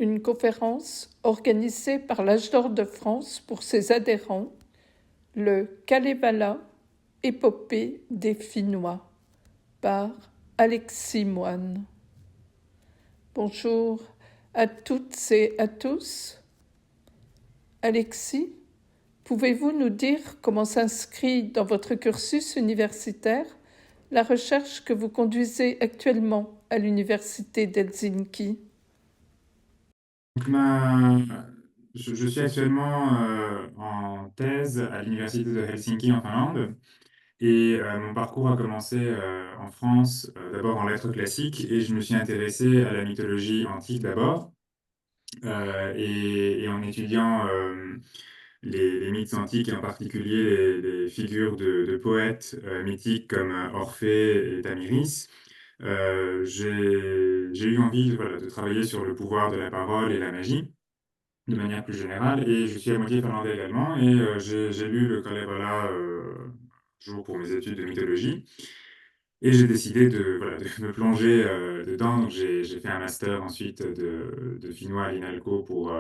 une conférence organisée par l'Âge d'Or de France pour ses adhérents, le Kalevala, épopée des Finnois, par Alexis Moine. Bonjour à toutes et à tous. Alexis, pouvez-vous nous dire comment s'inscrit dans votre cursus universitaire la recherche que vous conduisez actuellement à l'université d'Helsinki? Donc, je suis actuellement en thèse à l'université de Helsinki en Finlande et mon parcours a commencé en France, d'abord en lettres classiques et je me suis intéressé à la mythologie antique d'abord et en étudiant les mythes antiques et en particulier les figures de poètes mythiques comme Orphée et Tamiris. J'ai eu envie voilà, de travailler sur le pouvoir de la parole et la magie de manière plus générale. Et je suis à moitié finlandais également. Et j'ai lu le Kalevala jour pour mes études de mythologie. Et j'ai décidé voilà, de me plonger dedans. Donc j'ai fait un master ensuite de finnois à l'INALCO pour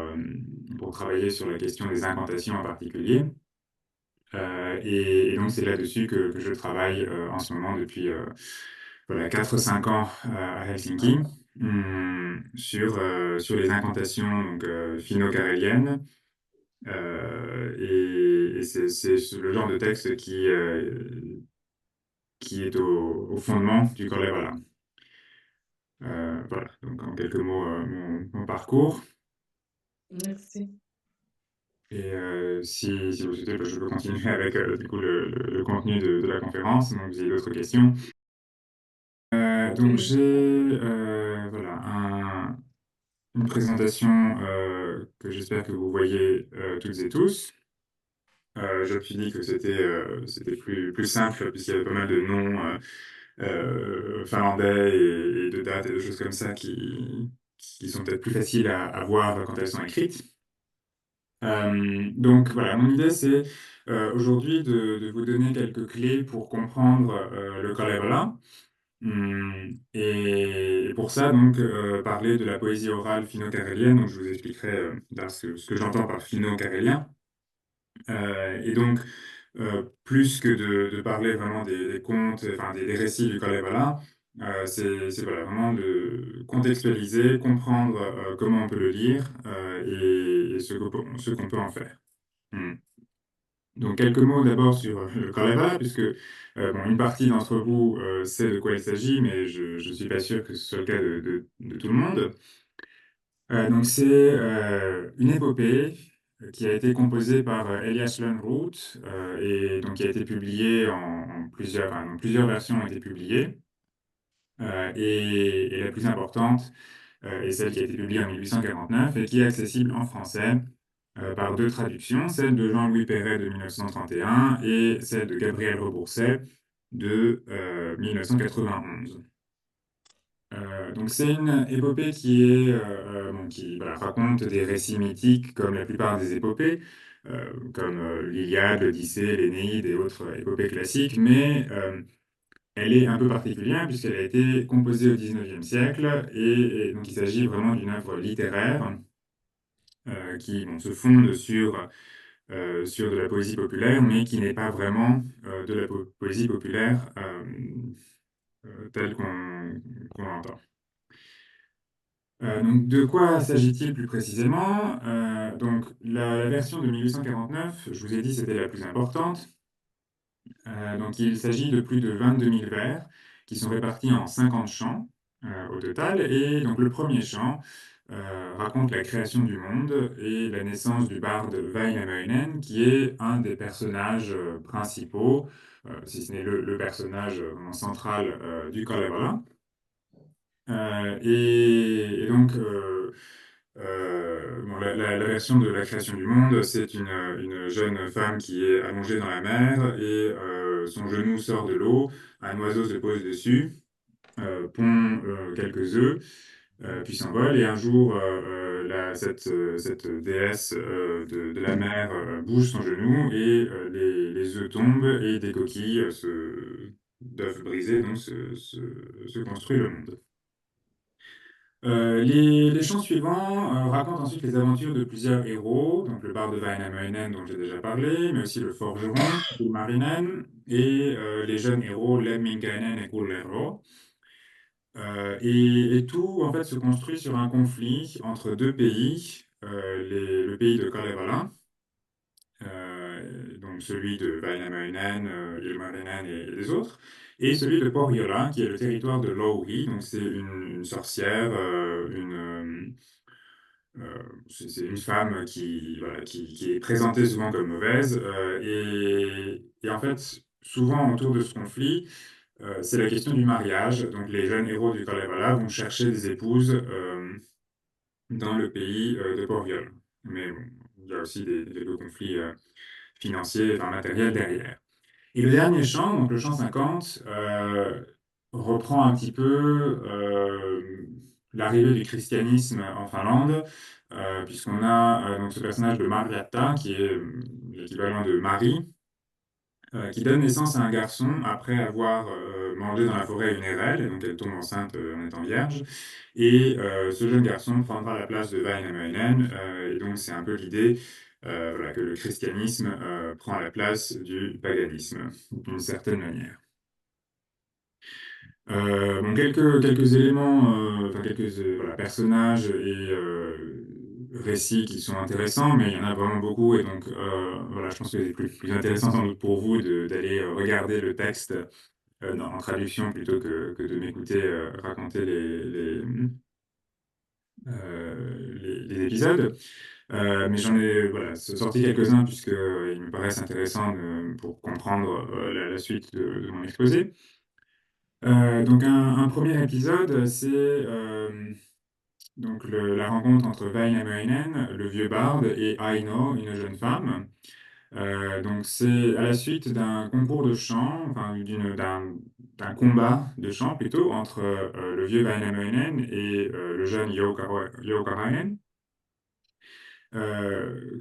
travailler sur la question des incantations en particulier. Et donc c'est là-dessus que je travaille en ce moment depuis voilà, 4-5 ans à Helsinki. Sur les incantations donc, finno-caréliennes. Et c'est le genre de texte qui est au fondement du Kalevala. Voilà, donc en quelques mots, mon parcours. Merci. Et si vous souhaitez, je peux continuer avec du coup, le contenu de la conférence, donc vous avez d'autres questions. Donc j'ai voilà, une présentation que j'espère que vous voyez toutes et tous. Je me suis dit que c'était plus simple puisqu'il y avait pas mal de noms finlandais et de dates et de choses comme ça qui sont peut-être plus faciles à voir quand elles sont écrites. Donc voilà, mon idée c'est aujourd'hui de vous donner quelques clés pour comprendre le Kalevala. Et pour ça, donc, parler de la poésie orale finno-carélienne, donc je vous expliquerai là, ce que j'entends par finno-carélien. Et donc, plus que de parler vraiment des contes, enfin des récits du Kalevala, c'est voilà, vraiment de contextualiser, comprendre comment on peut le lire et ce qu'on peut en faire. Hmm. Donc, quelques mots d'abord sur le Kalevala, puisque bon, une partie d'entre vous sait de quoi il s'agit, mais je ne suis pas sûr que ce soit le cas de tout le monde. Donc c'est une épopée qui a été composée par Elias Lönnrot et donc qui a été publiée en plusieurs, enfin, donc plusieurs versions ont été publiées. Et la plus importante est celle qui a été publiée en 1849 et qui est accessible en français par deux traductions, celle de Jean-Louis Perret de 1931 et celle de Gabriel Rebourset de 1991. Donc c'est une épopée qui est bon, qui voilà, raconte des récits mythiques comme la plupart des épopées, comme l'Iliade, l'Odyssée, l'Énéide et autres épopées classiques, mais elle est un peu particulière puisqu'elle a été composée au XIXe siècle et donc il s'agit vraiment d'une œuvre littéraire qui bon, se fonde sur de la poésie populaire, mais qui n'est pas vraiment de la poésie populaire telle qu'on l'entend. Donc, de quoi s'agit-il plus précisément? Donc, la version de 1849, je vous ai dit, c'était la plus importante. Donc, il s'agit de plus de 22 000 vers qui sont répartis en 50 chants au total. Et donc, le premier chant raconte la création du monde et la naissance du barde Wainamoinen, qui est un des personnages principaux, si ce n'est le personnage vraiment central du Kalevala. Et donc, bon, la version de la création du monde, c'est une jeune femme qui est allongée dans la mer et son genou sort de l'eau, un oiseau se pose dessus, pond quelques œufs, puis s'envole. Et un jour, cette déesse de la mer bouge son genou et les œufs tombent et des coquilles d'œufs brisés donc se construit le monde. Les chants suivants racontent ensuite les aventures de plusieurs héros, donc le barde de Wainamoinen dont j'ai déjà parlé, mais aussi le forgeron, Ilmarinen, et les jeunes héros Lemminkainen et Kullervo. Et tout en fait se construit sur un conflit entre deux pays, le pays de Kalevala, donc celui de Väinämöinen, Ilmarinen et les autres, et celui de Pohjola, qui est le territoire de Louhi, donc c'est une sorcière, c'est une femme qui, voilà, qui est présentée souvent comme mauvaise, et en fait, souvent autour de ce conflit, c'est la question du mariage. Donc les jeunes héros du Kalevala vont chercher des épouses dans le pays de Pohjola. Mais bon, il y a aussi des conflits financiers, enfin matériels derrière. Et le dernier chant, donc le chant 50, reprend un petit peu l'arrivée du christianisme en Finlande, puisqu'on a donc ce personnage de Marjatta, qui est l'équivalent de Marie, qui donne naissance à un garçon après avoir mangé dans la forêt une érelle, et donc elle tombe enceinte en étant vierge. Et ce jeune garçon prendra la place de Väinämöinen, et donc c'est un peu l'idée voilà, que le christianisme prend la place du paganisme, d'une certaine manière. Bon, quelques éléments, enfin quelques voilà, personnages et récits qui sont intéressants, mais il y en a vraiment beaucoup, et donc voilà, je pense que c'est plus intéressant sans doute pour vous d'aller regarder le texte en traduction plutôt que de m'écouter raconter les épisodes. Mais j'en ai voilà, sorti quelques-uns puisque ils me paraissent intéressants pour comprendre la suite de mon exposé. Donc un premier épisode, c'est donc la rencontre entre Väinämöinen, le vieux barde, et Aino, une jeune femme. Donc c'est à la suite d'un concours de chant, enfin d'un combat de chant plutôt, entre le vieux Väinämöinen et le jeune Joukarainen.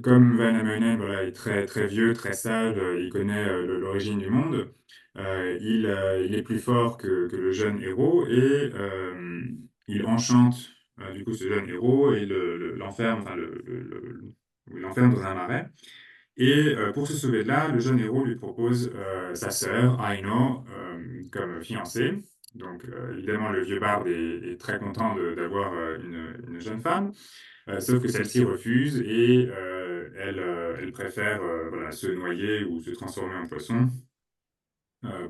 Comme Väinämöinen voilà, est très, très vieux, très sage, il connaît l'origine du monde, il est plus fort que le jeune héros et il enchante du coup ce jeune héros et l'enferme enfin, il l'enferme dans un marais. Et pour se sauver de là, le jeune héros lui propose sa sœur, Aino, comme fiancée. Donc évidemment, le vieux barde est très content d'avoir une jeune femme. Sauf que celle-ci refuse et elle préfère voilà, se noyer ou se transformer en poisson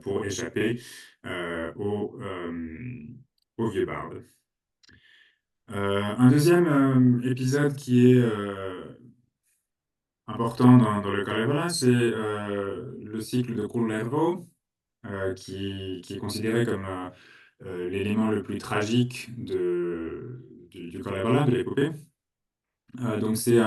pour échapper euh, au, euh, au vieux barde. Un deuxième épisode qui est important dans le Kalevala, c'est le cycle de Kullervo, qui est considéré comme l'élément le plus tragique du Kalevala, de l'épopée. Donc c'est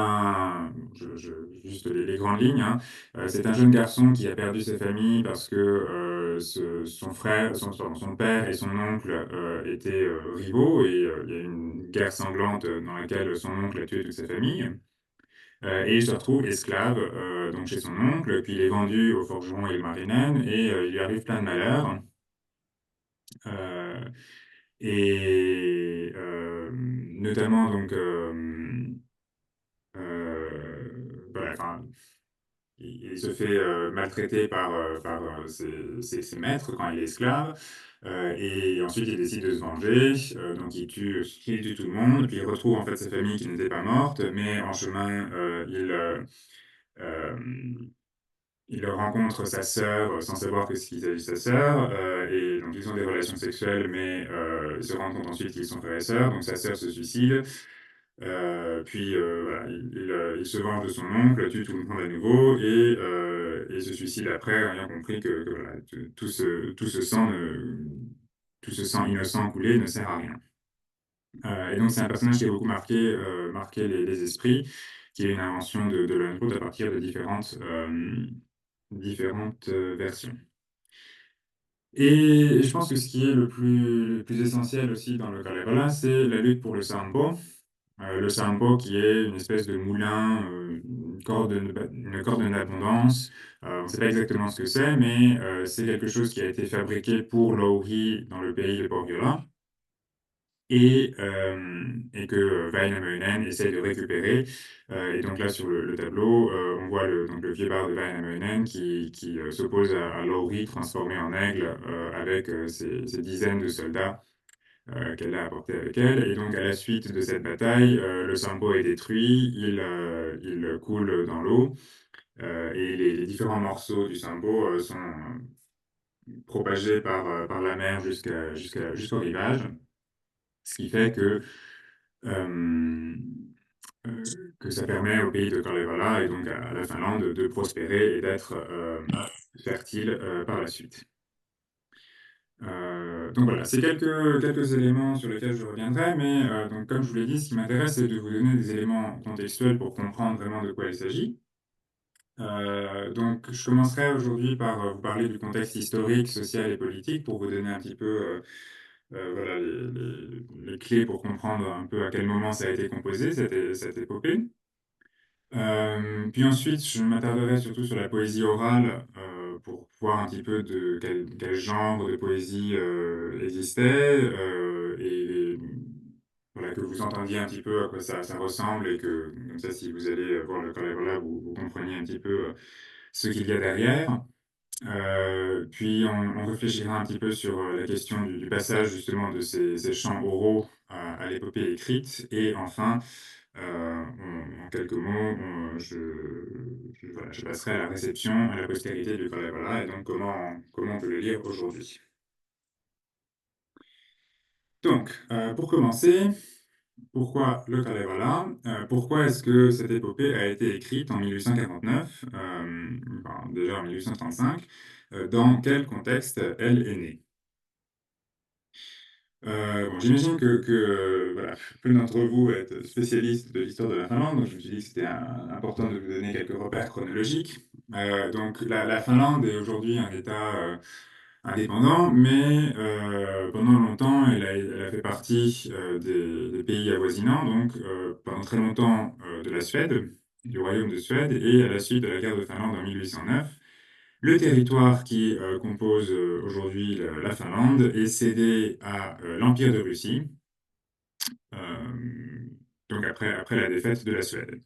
juste les grandes lignes, hein. C'est un jeune garçon qui a perdu sa famille parce que son frère, son père et son oncle étaient rivaux et il y a une guerre sanglante dans laquelle son oncle a tué toute sa famille. Et il se retrouve esclave donc chez son oncle, puis il est vendu au forgeron Ilmarinen et il lui arrive plein de malheurs. Euh, et notamment donc voilà, enfin, il se fait maltraiter par ses maîtres quand il est esclave. Et ensuite, il décide de se venger. Donc, il tue tout le monde. Puis, il retrouve en fait sa famille qui n'était pas morte. Mais en chemin, euh, il rencontre sa sœur sans savoir que qu'il s'agit de sa sœur. Et donc, ils ont des relations sexuelles, mais ils se rendent compte ensuite qu'ils sont frères et sœurs. Donc, sa sœur se suicide. Puis voilà, il se venge de son oncle, tue tout le monde à nouveau et se suicide après, ayant compris que voilà, tout ce sang innocent coulé ne sert à rien. Et donc c'est un personnage qui a beaucoup marqué les esprits, qui est une invention de Lönnrot à partir de différentes versions. Et je pense que ce qui est le plus essentiel aussi dans le Kalevala, c'est la lutte pour le sampo. Le sampo qui est une espèce de moulin, une corde d'abondance. On ne sait pas exactement ce que c'est, mais c'est quelque chose qui a été fabriqué pour Louhi dans le pays de Pohjola. et que Väinämöinen essaye de récupérer. Et donc là, sur le tableau, on voit donc le vieux bar de Väinämöinen qui s'oppose à Lauri transformé en aigle avec ses dizaines de soldats qu'elle a apportés avec elle. Et donc, à la suite de cette bataille, le Sampo est détruit, il coule dans l'eau, et les différents morceaux du Sampo sont propagés par la mer jusqu'au rivage, ce qui fait euh, que ça permet au pays de Kalevala et donc à la Finlande de prospérer et d'être fertile par la suite. Donc voilà, c'est quelques éléments sur lesquels je reviendrai, mais donc, comme je vous l'ai dit, ce qui m'intéresse, c'est de vous donner des éléments contextuels pour comprendre vraiment de quoi il s'agit. Donc je commencerai aujourd'hui par vous parler du contexte historique, social et politique pour vous donner un petit peu voilà, les clés pour comprendre un peu à quel moment ça a été composé, cette épopée. Puis ensuite, je m'attarderai surtout sur la poésie orale pour voir un petit peu de quel genre de poésie existait et voilà, que vous entendiez un petit peu à quoi ça ressemble et que, comme ça, si vous allez voir le Kalevala, vous compreniez un petit peu ce qu'il y a derrière. Puis on réfléchira un petit peu sur la question du passage justement de ces chants oraux à l'épopée écrite. Et enfin, en quelques mots, voilà, je passerai à la réception, à la postérité du Kalevala et donc comment on peut le lire aujourd'hui. Donc, pour commencer, pourquoi le Kalevala? Pourquoi est-ce que cette épopée a été écrite en 1849, enfin, déjà en 1835? Dans quel contexte elle est née? Bon, j'imagine que voilà, peu d'entre vous êtes spécialistes de l'histoire de la Finlande, donc je me suis dit que c'était important de vous donner quelques repères chronologiques. Donc la Finlande est aujourd'hui un État indépendant, mais pendant longtemps, elle a fait partie des pays avoisinants, donc pendant très longtemps de la Suède, du Royaume de Suède, et à la suite de la guerre de Finlande en 1809. Le territoire qui compose aujourd'hui la Finlande est cédé à l'Empire de Russie, euh, donc après la défaite de la Suède.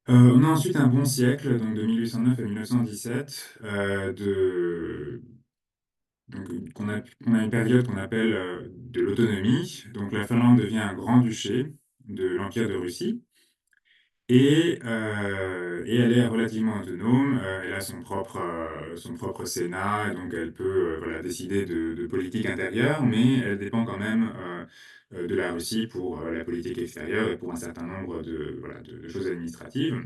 On a ensuite un bon siècle, donc de 1809 à 1917, qu'on a une période qu'on appelle de l'autonomie. Donc la Finlande devient un grand-duché de l'Empire de Russie. Et elle est relativement autonome, elle a son propre Sénat, et donc elle peut voilà, décider de politique intérieure, mais elle dépend quand même de la Russie pour la politique extérieure et pour un certain nombre voilà, de choses administratives.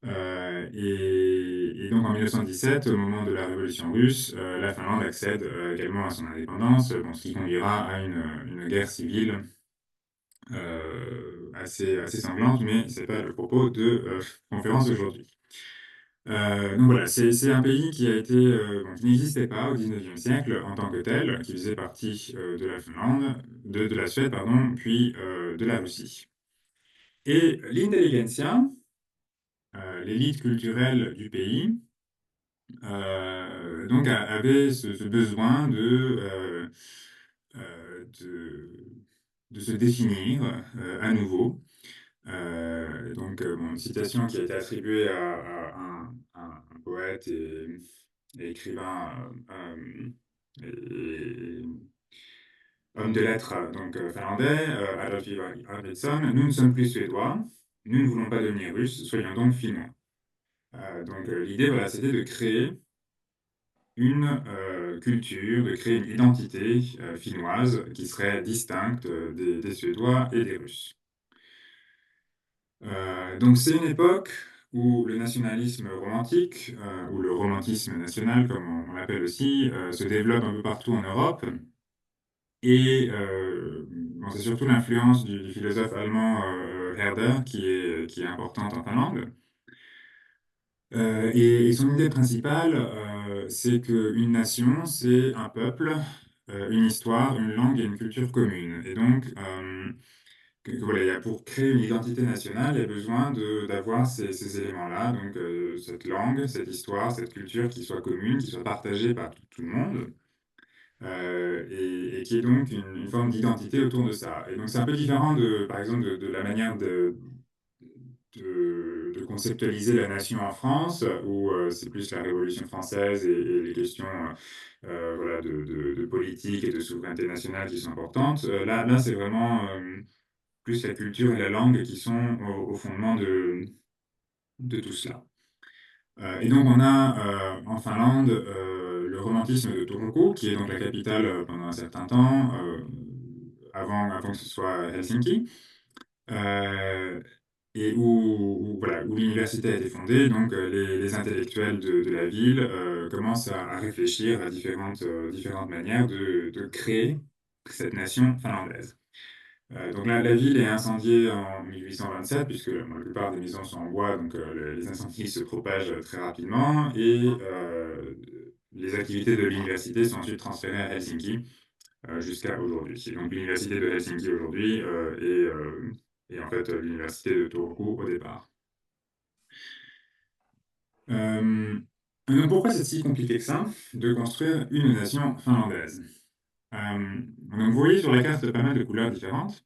Et donc en 1917, au moment de la Révolution russe, la Finlande accède également à son indépendance, bon, ce qui conduira à une guerre civile assez sanglante, mais c'est pas le propos de conférence aujourd'hui. Donc voilà, c'est un pays qui a été, bon, qui n'existait pas au XIXe siècle en tant que tel, qui faisait partie de la Finlande, de la Suède, pardon, puis de la Russie. Et l'intelligentsia, l'élite culturelle du pays, donc avait ce besoin de se définir à nouveau. Bon, une citation qui a été attribuée à un poète et écrivain et homme de lettres finlandais, Adolf Ivar Arvidsson. Nous ne sommes plus suédois, nous ne voulons pas devenir russes, soyons donc finnois. L'idée, voilà, c'était de créer une culture, de créer une identité finnoise qui serait distincte des Suédois et des Russes. Donc c'est une époque où le nationalisme romantique, ou le romantisme national, comme on l'appelle aussi, se développe un peu partout en Europe. Et bon, c'est surtout l'influence du philosophe allemand Herder qui est importante en Finlande. Et son idée principale, c'est qu'une nation, c'est un peuple, une histoire, une langue et une culture commune. Et donc, voilà, pour créer une identité nationale, il y a besoin d'avoir ces éléments-là, donc cette langue, cette histoire, cette culture qui soit commune, qui soit partagée par tout le monde. et qui est donc une forme d'identité autour de ça. Et donc c'est un peu différent par exemple, de la manière de conceptualiser la nation en France, où c'est plus la Révolution française et les questions voilà, de politique et de souveraineté nationale qui sont importantes. Là c'est vraiment plus la culture et la langue qui sont au fondement de tout cela. Et donc on a en Finlande le romantisme de Turku, qui est donc la capitale pendant un certain temps, avant que ce soit Helsinki, euh, et voilà, où l'université a été fondée. Donc les intellectuels de la ville commencent à réfléchir à différentes manières de créer cette nation finlandaise. Donc la ville est incendiée en 1827, puisque la plupart des maisons sont en bois, donc les incendies se propagent très rapidement, et les activités de l'université sont ensuite transférées à Helsinki jusqu'à aujourd'hui. Et donc l'université de Helsinki aujourd'hui est en fait l'université de Turku au départ. Euh, donc pourquoi c'est si compliqué que ça de construire une nation finlandaise? Donc vous voyez sur la carte pas mal de couleurs différentes.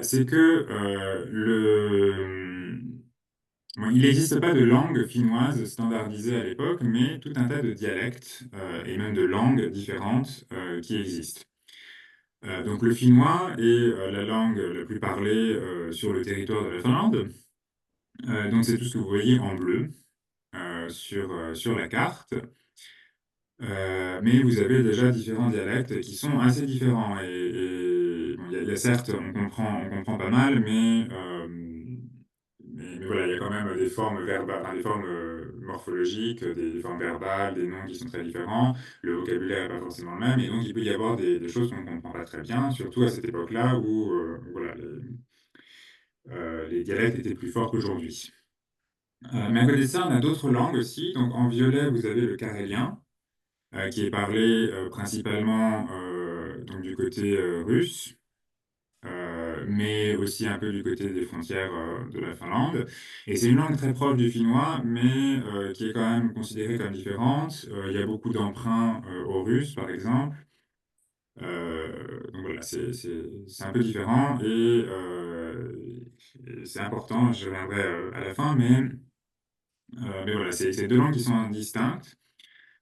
C'est que bon, il n'existe pas de langue finnoise standardisée à l'époque, mais tout un tas de dialectes et même de langues différentes qui existent. Donc le finnois est la langue la plus parlée sur le territoire de la Finlande. Donc c'est tout ce que vous voyez en bleu sur la carte. Mais vous avez déjà différents dialectes qui sont assez différents. Bon, il y a certes, on comprend pas mal, mais voilà, il y a quand même des formes verbales, enfin, des formes morphologiques, des formes verbales, des noms qui sont très différents. Le vocabulaire n'est pas forcément le même, et donc il peut y avoir des choses qu'on ne comprend pas très bien, surtout à cette époque-là où voilà, les dialectes étaient plus forts qu'aujourd'hui. Mais à côté de ça, on a d'autres langues aussi. Donc en violet, vous avez le carélien qui est parlé principalement donc du côté russe, mais aussi un peu du côté des frontières de la Finlande. Et c'est une langue très proche du finnois, mais qui est quand même considérée comme différente. Il y a beaucoup d'emprunts au russe, par exemple. Donc voilà, c'est un peu différent et c'est important, je reviendrai à la fin, mais voilà, c'est deux langues qui sont distinctes.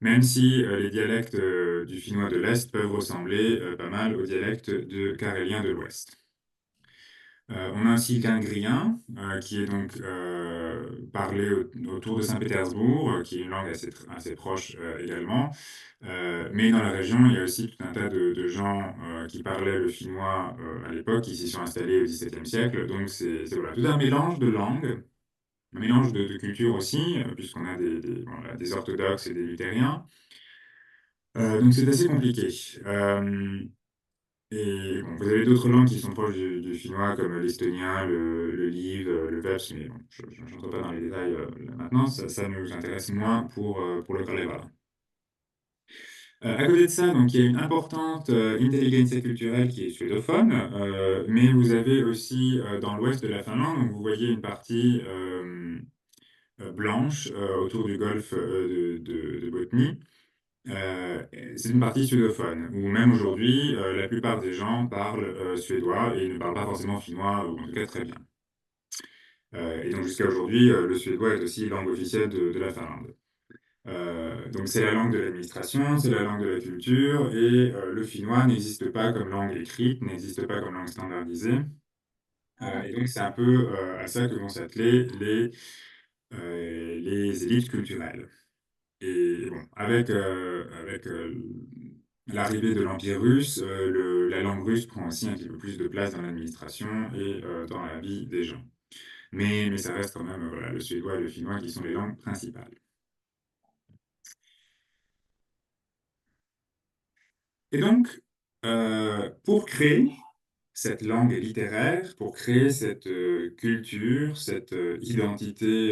Même si les dialectes du finnois de l'Est peuvent ressembler pas mal aux dialectes de carélien de l'Ouest. On a aussi le gingrien, qui est donc parlé autour de Saint-Pétersbourg, qui est une langue assez proche également. Mais dans la région, il y a aussi tout un tas de gens qui parlaient le finnois à l'époque, qui s'y sont installés au XVIIe siècle. Donc voilà, tout un mélange de langues, un mélange de cultures aussi, puisqu'on a voilà, des orthodoxes et des luthériens. Donc c'est assez compliqué. Et bon, vous avez d'autres langues qui sont proches du finnois, comme l'estonien, le live, le vepse, mais bon, je n'entre pas dans les détails là maintenant, ça nous intéresse moins pour le Kalevala. À côté de ça, donc, il y a une importante intelligentsia culturelle qui est suédophone, mais vous avez aussi dans l'ouest de la Finlande, donc vous voyez une partie blanche autour du golfe de Botnie. Euh, c'est une partie suédophone, où même aujourd'hui, la plupart des gens parlent suédois et ne parlent pas forcément finnois, ou en tout cas très bien. Et donc jusqu'à aujourd'hui, le suédois est aussi langue officielle de la Finlande. Donc c'est la langue de l'administration, c'est la langue de la culture, et le finnois n'existe pas comme langue écrite, n'existe pas comme langue standardisée. Et donc c'est un peu à ça que vont s'atteler les élites culturelles. Et bon, avec l'arrivée de l'Empire russe, la langue russe prend aussi un petit peu plus de place dans l'administration et dans la vie des gens. Mais ça reste quand même voilà, le suédois et le finnois qui sont les langues principales. Et donc, pour créer cette langue littéraire, pour créer cette culture, cette identité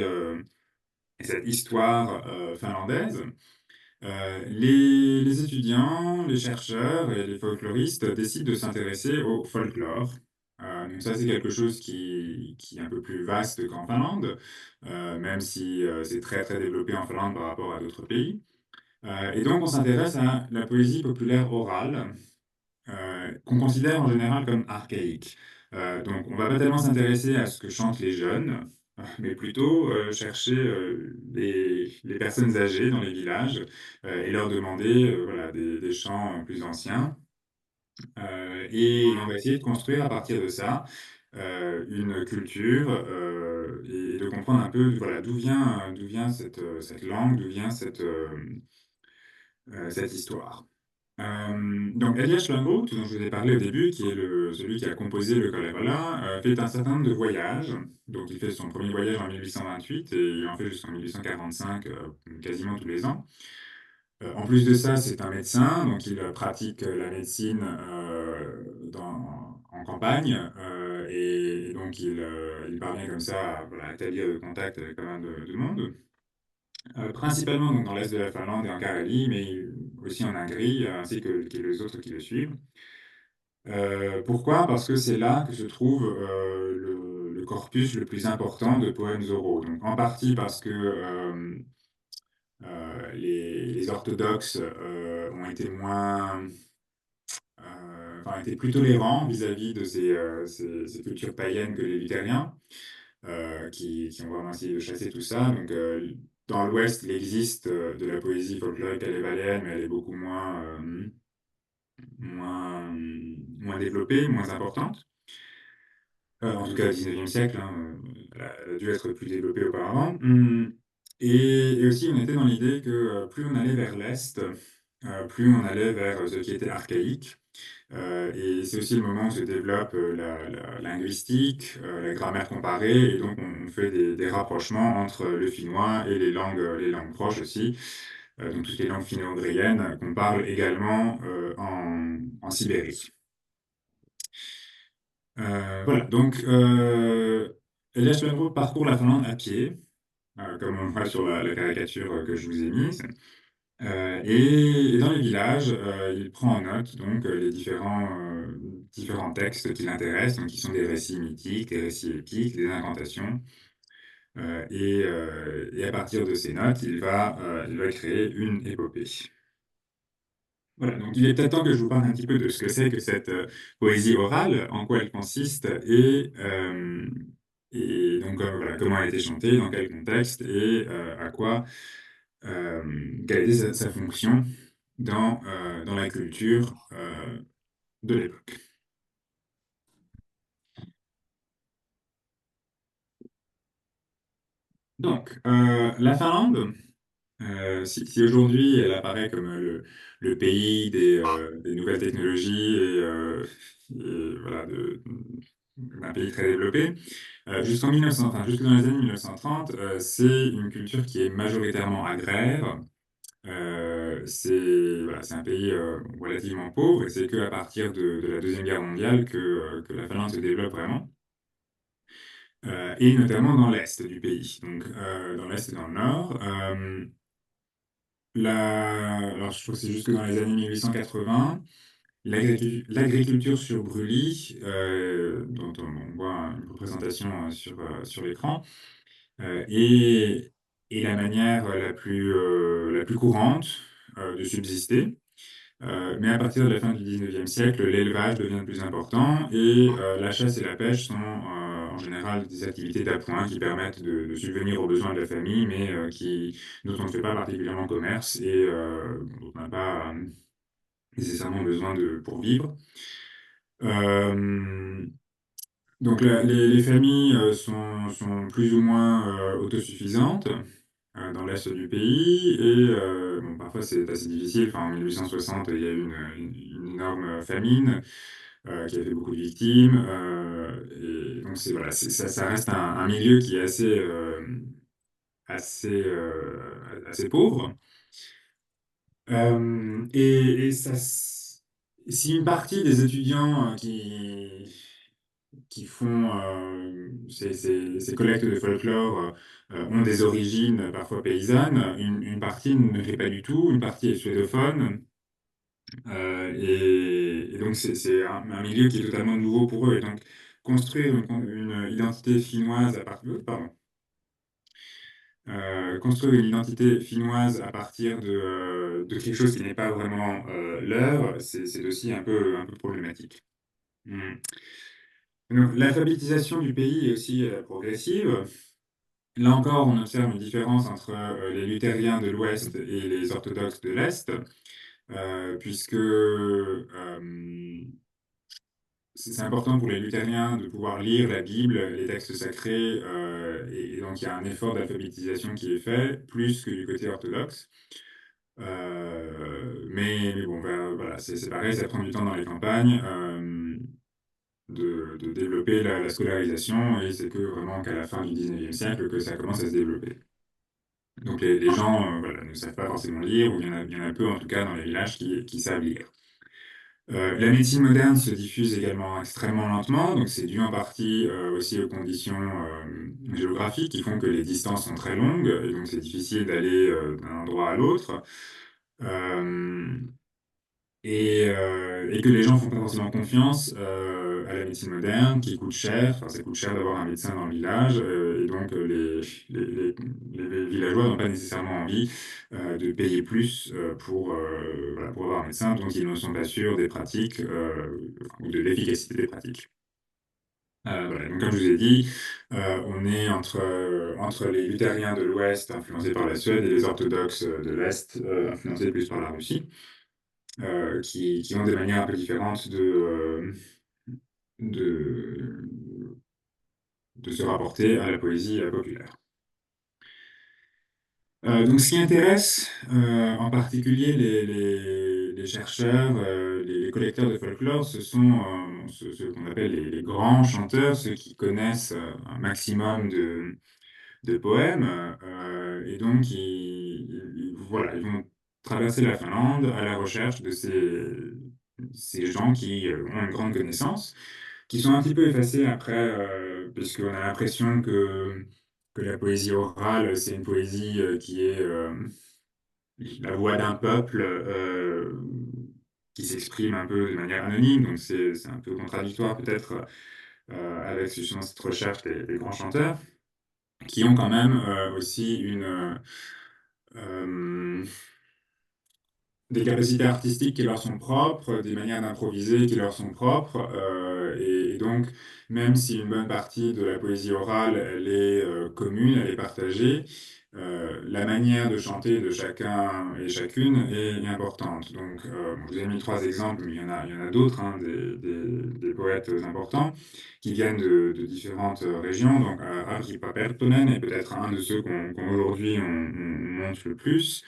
et cette histoire finlandaise, les étudiants, les chercheurs et les folkloristes décident de s'intéresser au folklore. Donc ça, c'est quelque chose qui est un peu plus vaste qu'en Finlande, même si c'est très très développé en Finlande par rapport à d'autres pays. Et donc on s'intéresse à la poésie populaire orale, qu'on considère en général comme archaïque. Donc on va pas tellement s'intéresser à ce que chantent les jeunes, mais plutôt chercher les personnes âgées dans les villages et leur demander voilà, des chants plus anciens. Et on va essayer de construire à partir de ça une culture et de comprendre un peu voilà, d'où vient cette langue, d'où vient cette histoire. Donc Elias Schweinfurt, dont je vous ai parlé au début, qui est celui qui a composé le Kalevala, fait un certain nombre de voyages. Donc il fait son premier voyage en 1828 et il en fait jusqu'en 1845, quasiment tous les ans. En plus de ça, c'est un médecin, donc il pratique la médecine en campagne et donc il parvient comme ça à voilà, établir le contact avec pas mal de monde. Principalement donc, dans l'est de la Finlande et en Carélie, mais aussi en Hongrie, ainsi que les autres qui le suivent. Pourquoi? Parce que c'est là que se trouve le corpus le plus important de poèmes oraux. Donc, en partie parce que les orthodoxes ont été enfin, étaient plus tolérants vis-à-vis de ces cultures païennes que les luthériens. Qui ont vraiment essayé de chasser tout ça. Donc, dans l'Ouest, il existe de la poésie folklorique calévalienne, mais elle est beaucoup moins développée, moins importante. En tout cas, au XIXe siècle, hein, elle a dû être plus développée auparavant. Et aussi, on était dans l'idée que plus on allait vers l'Est, plus on allait vers ce qui était archaïque. Et c'est aussi le moment où se développe la linguistique, la grammaire comparée, et donc on fait des rapprochements entre le finnois et les langues proches aussi, donc toutes les langues finno-ugriennes qu'on parle également en Sibérie. Voilà, donc Elias Lönnrot parcourt la Finlande à pied, comme on voit sur la caricature que je vous ai mise. Et dans les villages, il prend en note donc les différents textes qui l'intéressent, donc qui sont des récits mythiques, des récits épiques, des incantations. Et à partir de ces notes, il va créer une épopée. Voilà, donc il est peut-être temps que je vous parle un petit peu de ce que c'est que cette poésie orale, en quoi elle consiste et donc voilà, comment elle a été chantée, dans quel contexte et à quoi, quelle était sa fonction dans la culture de l'époque. Donc, la Finlande, si aujourd'hui elle apparaît comme le pays des nouvelles technologies et voilà, un pays très développé, jusqu'en 1900, enfin, jusque dans les années 1930, c'est une culture qui est majoritairement agraire. C'est un pays relativement pauvre et c'est qu'à partir de la Deuxième Guerre mondiale que la Finlande se développe vraiment. Et notamment dans l'est du pays, donc dans l'est et dans le nord. Alors, je trouve que c'est jusque dans les années 1880, l'agriculture sur brûlis, dont on voit une représentation sur l'écran, euh, est, est la manière la plus courante de subsister. Mais à partir de la fin du 19e siècle, l'élevage devient de plus important et la chasse et la pêche sont en général des activités d'appoint qui permettent de subvenir aux besoins de la famille, mais dont on ne fait pas particulièrement commerce et dont on n'a pas nécessairement besoin pour vivre. Euh, donc les familles sont plus ou moins autosuffisantes dans l'est du pays et bon, parfois c'est assez difficile. Enfin, en 1860, il y a eu une énorme famine qui a fait beaucoup de victimes. Et donc voilà, ça reste un milieu qui est assez pauvre. Si une partie des étudiants qui font ces collectes de folklore ont des origines parfois paysannes, une partie ne le fait pas du tout, une partie est suédophone, et donc c'est un milieu qui est totalement nouveau pour eux. Et donc construire une identité finnoise à partir... Pardon. construire une identité finnoise à partir de quelque chose qui n'est pas vraiment leur, c'est aussi un peu problématique. Mm. Donc, l'alphabétisation du pays est aussi progressive. Là encore, on observe une différence entre les luthériens de l'Ouest et les orthodoxes de l'Est, puisque c'est important pour les luthériens de pouvoir lire la Bible, les textes sacrés, et donc il y a un effort d'alphabétisation qui est fait, plus que du côté orthodoxe. Mais bon, ben, voilà, c'est pareil, ça prend du temps dans les campagnes de développer la scolarisation, et c'est que vraiment qu'à la fin du 19e siècle que ça commence à se développer. Donc les gens voilà, ne savent pas forcément lire, ou il y en a peu en tout cas dans les villages qui savent lire. La médecine moderne se diffuse également extrêmement lentement, donc c'est dû en partie aussi aux conditions géographiques qui font que les distances sont très longues, et donc c'est difficile d'aller d'un endroit à l'autre. Euh, et que les gens font pas forcément confiance à la médecine moderne, qui coûte cher. Enfin, ça coûte cher d'avoir un médecin dans le village, et donc les villageois n'ont pas nécessairement envie de payer plus voilà, pour avoir un médecin dont ils ne sont pas sûrs des pratiques ou de l'efficacité des pratiques. Voilà, donc comme je vous ai dit, on est entre les luthériens de l'Ouest, influencés par la Suède, et les orthodoxes de l'Est, influencés plus par la Russie, qui ont des manières un peu différentes de, de se rapporter à la poésie populaire. Donc, ce qui intéresse en particulier les chercheurs, les collecteurs de folklore, ce sont ce qu'on appelle les grands chanteurs, ceux qui connaissent un maximum de poèmes, et donc voilà, ils vont traverser la Finlande à la recherche de ces gens qui ont une grande connaissance, qui sont un petit peu effacés après, puisqu'on a l'impression que la poésie orale, c'est une poésie qui est la voix d'un peuple qui s'exprime un peu de manière anonyme, donc c'est un peu contradictoire peut-être avec justement cette recherche des grands chanteurs, qui ont quand même aussi euh, des capacités artistiques qui leur sont propres, des manières d'improviser qui leur sont propres, et donc même si une bonne partie de la poésie orale, elle est commune, elle est partagée, la manière de chanter de chacun et chacune est importante. Donc, bon, je vous ai mis trois exemples, mais il y en a d'autres, hein, des poètes importants qui viennent de différentes régions. Donc, Harry Papertonen est peut-être un de ceux qu'aujourd'hui on monte le plus,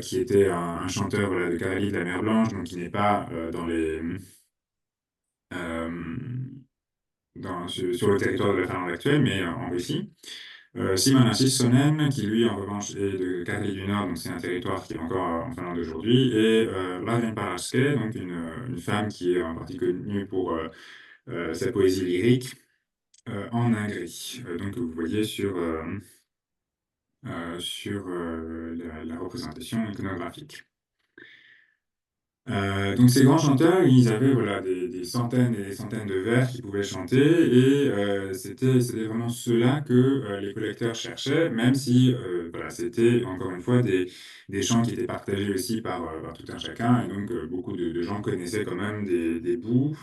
qui était un chanteur voilà, de Carélie de la Mer Blanche, donc qui n'est pas euh, sur le territoire de la Finlande actuelle, mais en Russie. Simon Sissonen, qui lui, en revanche, est de Carélie du Nord, donc c'est un territoire qui est encore en Finlande aujourd'hui, et Raven Paraske, donc une femme qui est en partie connue pour sa poésie lyrique en Hongrie. Donc vous voyez sur la représentation iconographique. Donc ces grands chanteurs, ils avaient voilà, des centaines et des centaines de vers qu'ils pouvaient chanter, et c'était vraiment ceux-là que les collecteurs cherchaient, même si voilà, c'était encore une fois des chants qui étaient partagés aussi par tout un chacun, et donc beaucoup de gens connaissaient quand même des bouts,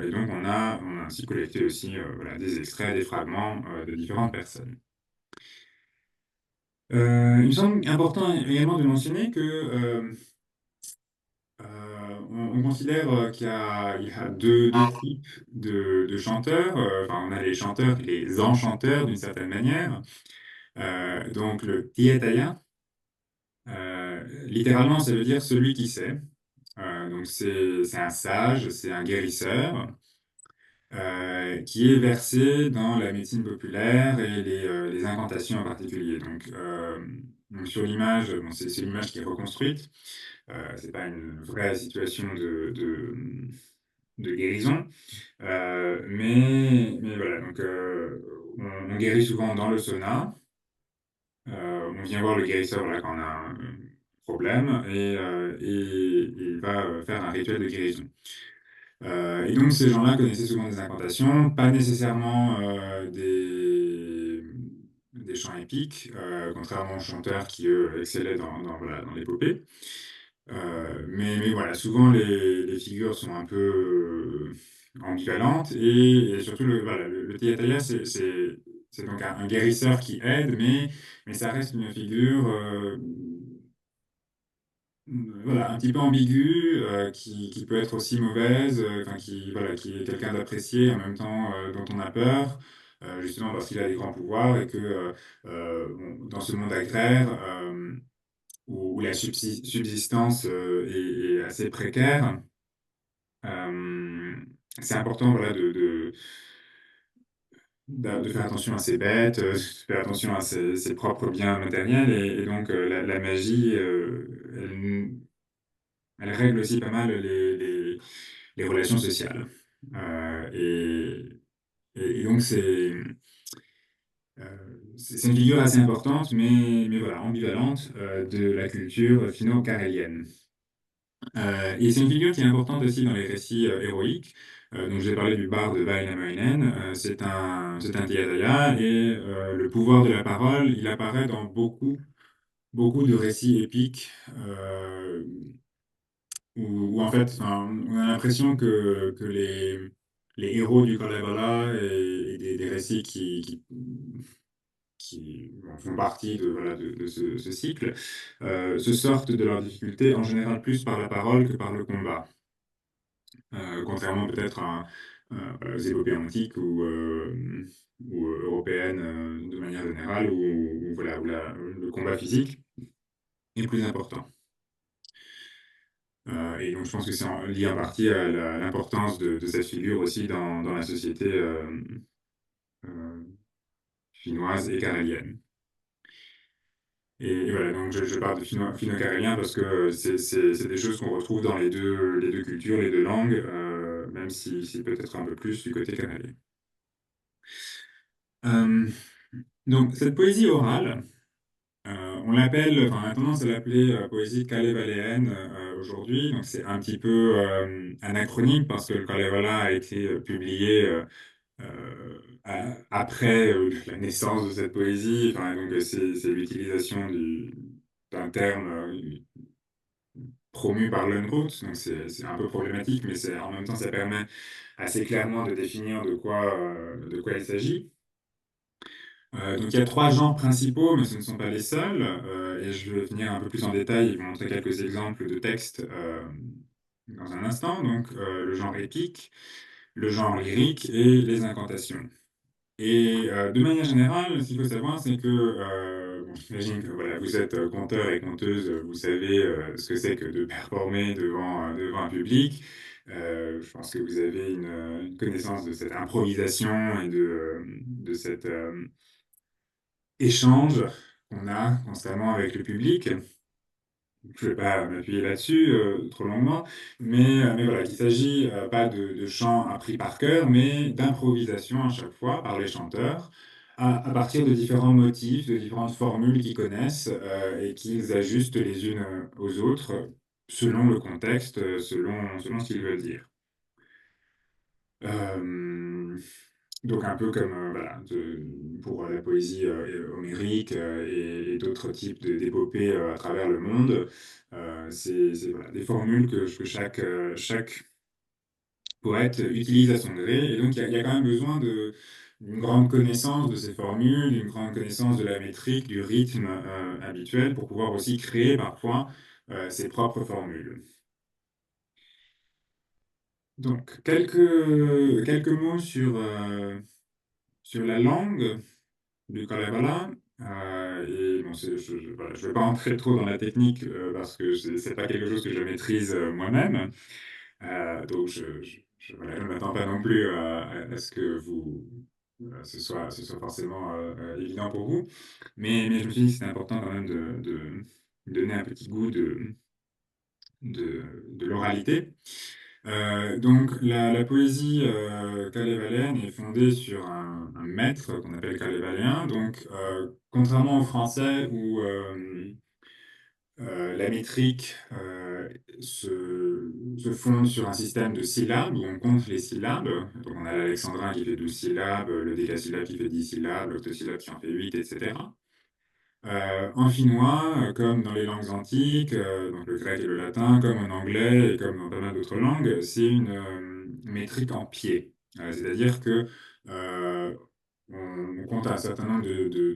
et donc on a ainsi collecté aussi voilà, des extraits, des fragments de différentes personnes. Il me semble important également de mentionner que on considère qu'il y a deux types de chanteurs. Enfin, on a les chanteurs et les enchanteurs d'une certaine manière. Donc le tietäjä, littéralement, ça veut dire celui qui sait. Donc c'est un sage, c'est un guérisseur qui est versé dans la médecine populaire et les incantations en particulier. Donc sur l'image, bon, c'est l'image qui est reconstruite. C'est pas une vraie situation de guérison. Mais voilà, donc on guérit souvent dans le sauna. On vient voir le guérisseur voilà, quand on a un problème, et il va faire un rituel de guérison. Et donc ces gens-là connaissaient souvent des incantations, pas nécessairement des chants épique, contrairement aux chanteurs qui, eux, excellaient voilà, dans l'épopée. Mais voilà, souvent les figures sont un peu ambivalentes et surtout voilà, le Thyataïa, c'est donc un guérisseur qui aide, mais ça reste une figure voilà, un petit peu ambiguë, qui peut être aussi mauvaise, enfin, voilà, qui est quelqu'un d'apprécié en même temps dont on a peur. Justement parce qu'il a des grands pouvoirs et que bon, dans ce monde agraire, où la subsistance est assez précaire, euh, c'est important voilà, de faire attention à ses bêtes, de faire attention à ses propres biens matériels, et donc la magie, elle règle aussi pas mal les relations sociales. Euh, et, et donc c'est une figure assez importante, mais voilà, ambivalente, de la culture finno-carélienne. Et c'est une figure qui est importante aussi dans les récits héroïques. Donc j'ai parlé du barde Wainamoinen. C'est un Dhyadaya et le pouvoir de la parole, il apparaît dans beaucoup de récits épiques où en fait, enfin, on a l'impression que les héros du Kalevala et des récits qui bon, font partie voilà, de ce cycle se sortent de leurs difficultés en général plus par la parole que par le combat. Contrairement peut-être aux épopées antiques ou européennes de manière générale, voilà, où le combat physique est plus important. Et donc je pense que c'est lié en partie à l'importance de cette figure aussi dans la société euh, finnoise et carélienne. Et voilà, donc je parle de finno-carélien parce que c'est des choses qu'on retrouve dans les deux cultures, les deux langues, même si peut-être un peu plus du côté carélien. Euh, donc, cette poésie orale, on l'appelle, enfin, on a tendance à l'appeler poésie kalevaléenne aujourd'hui. Donc, c'est un petit peu anachronique parce que le Kalevala a été publié après la naissance de cette poésie. Enfin, donc, c'est l'utilisation d'un terme promu par Lönnrot. Donc, c'est un peu problématique, mais en même temps, ça permet assez clairement de définir de quoi il s'agit. Donc il y a trois genres principaux, mais ce ne sont pas les seuls, et je vais venir un peu plus en détail et vous montrer quelques exemples de textes dans un instant. Donc le genre épique, le genre lyrique et les incantations. Et de manière générale, ce qu'il faut savoir, c'est que, bon, j'imagine que voilà, vous êtes conteur et conteuse, vous savez ce que c'est que de performer devant un public. Je pense que vous avez une connaissance de cette improvisation et de cette échange qu'on a constamment avec le public. Je ne vais pas m'appuyer là-dessus trop longuement, mais voilà, il s'agit pas de chants appris par cœur, mais d'improvisation à chaque fois par les chanteurs, à partir de différents motifs, de différentes formules qu'ils connaissent et qu'ils ajustent les unes aux autres selon le contexte, selon ce qu'ils veulent dire. Euh, donc un peu comme voilà, pour la poésie homérique et d'autres types d'épopées à travers le monde, voilà, des formules que chaque poète utilise à son gré. Et donc il y a quand même besoin d'une grande connaissance de ces formules, d'une grande connaissance de la métrique, du rythme habituel pour pouvoir aussi créer parfois ses propres formules. Donc quelques mots sur la langue du Kalevala. Et bon, voilà, je vais pas entrer trop dans la technique parce que c'est pas quelque chose que je maîtrise moi-même. Donc voilà, je ne m'attends pas non plus à ce que ce soit forcément évident pour vous. Mais je me suis dit que c'était important quand même de donner un petit goût de l'oralité. Donc la poésie kalevalèenne est fondée sur un maître qu'on appelle kalévalien. Donc contrairement au français où la métrique se fonde sur un système de syllabes où on compte les syllabes. Donc on a l'alexandrin qui fait 12 syllabes, le décasyllabe qui fait 10 syllabes, l'octosyllabe qui en fait 8, etc. En finnois, comme dans les langues antiques, donc le grec et le latin, comme en anglais et comme dans pas mal d'autres langues, c'est une métrique en pieds. C'est-à-dire que euh, on compte un certain nombre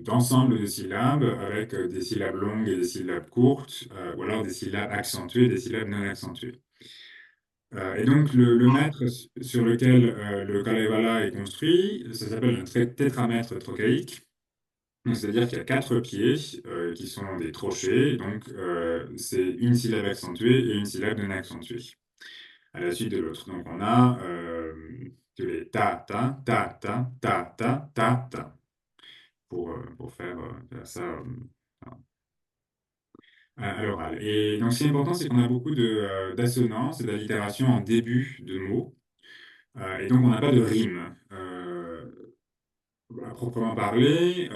d'ensembles de syllabes avec des syllabes longues et des syllabes courtes, ou alors des syllabes accentuées et des syllabes non accentuées. Et donc le mètre sur lequel le Kalevala est construit, ça s'appelle un tétramètre trocaïque. Donc, c'est-à-dire qu'il y a quatre pieds qui sont des trochées, donc c'est une syllabe accentuée et une syllabe non accentuée, à la suite de l'autre. Donc on a que les ta, pour faire ça à l'oral. Et donc ce qui est important, c'est qu'on a beaucoup d'assonances et d'allitérations en début de mots, et donc on n'a pas de rime. À proprement parler.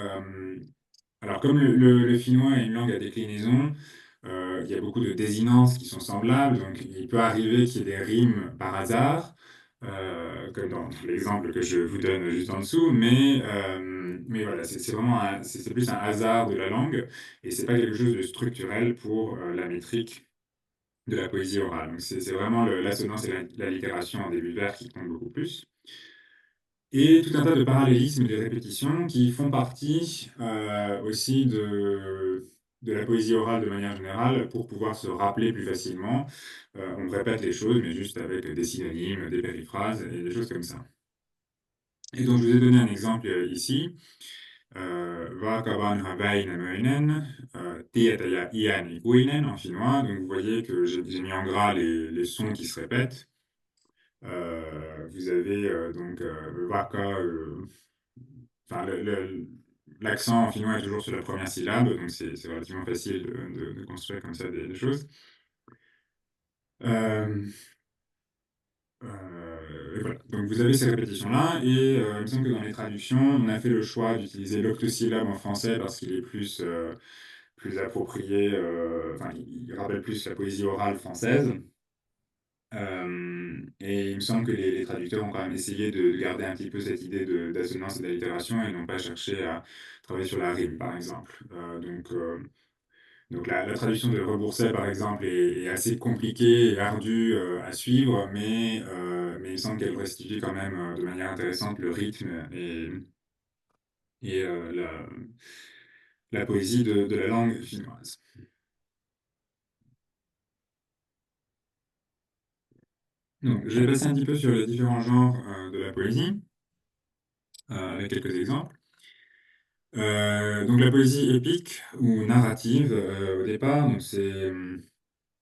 Alors, comme le finnois est une langue à déclinaison, il y a beaucoup de désinences qui sont semblables, donc il peut arriver qu'il y ait des rimes par hasard, comme dans l'exemple que je vous donne juste en dessous, mais voilà, c'est vraiment c'est plus un hasard de la langue, et c'est pas quelque chose de structurel pour la métrique de la poésie orale. Donc c'est vraiment l'assonance et l'allitération en début de vers qui comptent beaucoup plus. Et tout un tas de parallélismes et de répétitions qui font partie aussi de la poésie orale de manière générale pour pouvoir se rappeler plus facilement. On répète les choses, mais juste avec des synonymes, des périphrases et des choses comme ça. Et donc, je vous ai donné un exemple ici. Vakavan Väinämöinen, tietäjä iän ikuinen en finnois. Donc, vous voyez que j'ai mis en gras les sons qui se répètent. Vous avez donc Vaka. Enfin, l'accent en finnois est toujours sur la première syllabe, donc c'est relativement facile de construire comme ça des choses. Euh, et voilà. Donc vous avez ces répétitions-là, et il me semble que dans les traductions, on a fait le choix d'utiliser l'octosyllabe en français parce qu'il est plus approprié, enfin, il rappelle plus la poésie orale française. Et il me semble que les traducteurs ont quand même essayé de garder un petit peu cette idée d'assonance et d'allitération et n'ont pas cherché à travailler sur la rime, par exemple. Donc la traduction de Rebourset, par exemple, est assez compliquée et ardue à suivre, mais il me semble qu'elle restitue quand même de manière intéressante le rythme et la poésie de la langue finnoise. Donc, je vais passer un petit peu sur les différents genres de la poésie, avec quelques exemples. Donc la poésie épique ou narrative au départ, donc c'est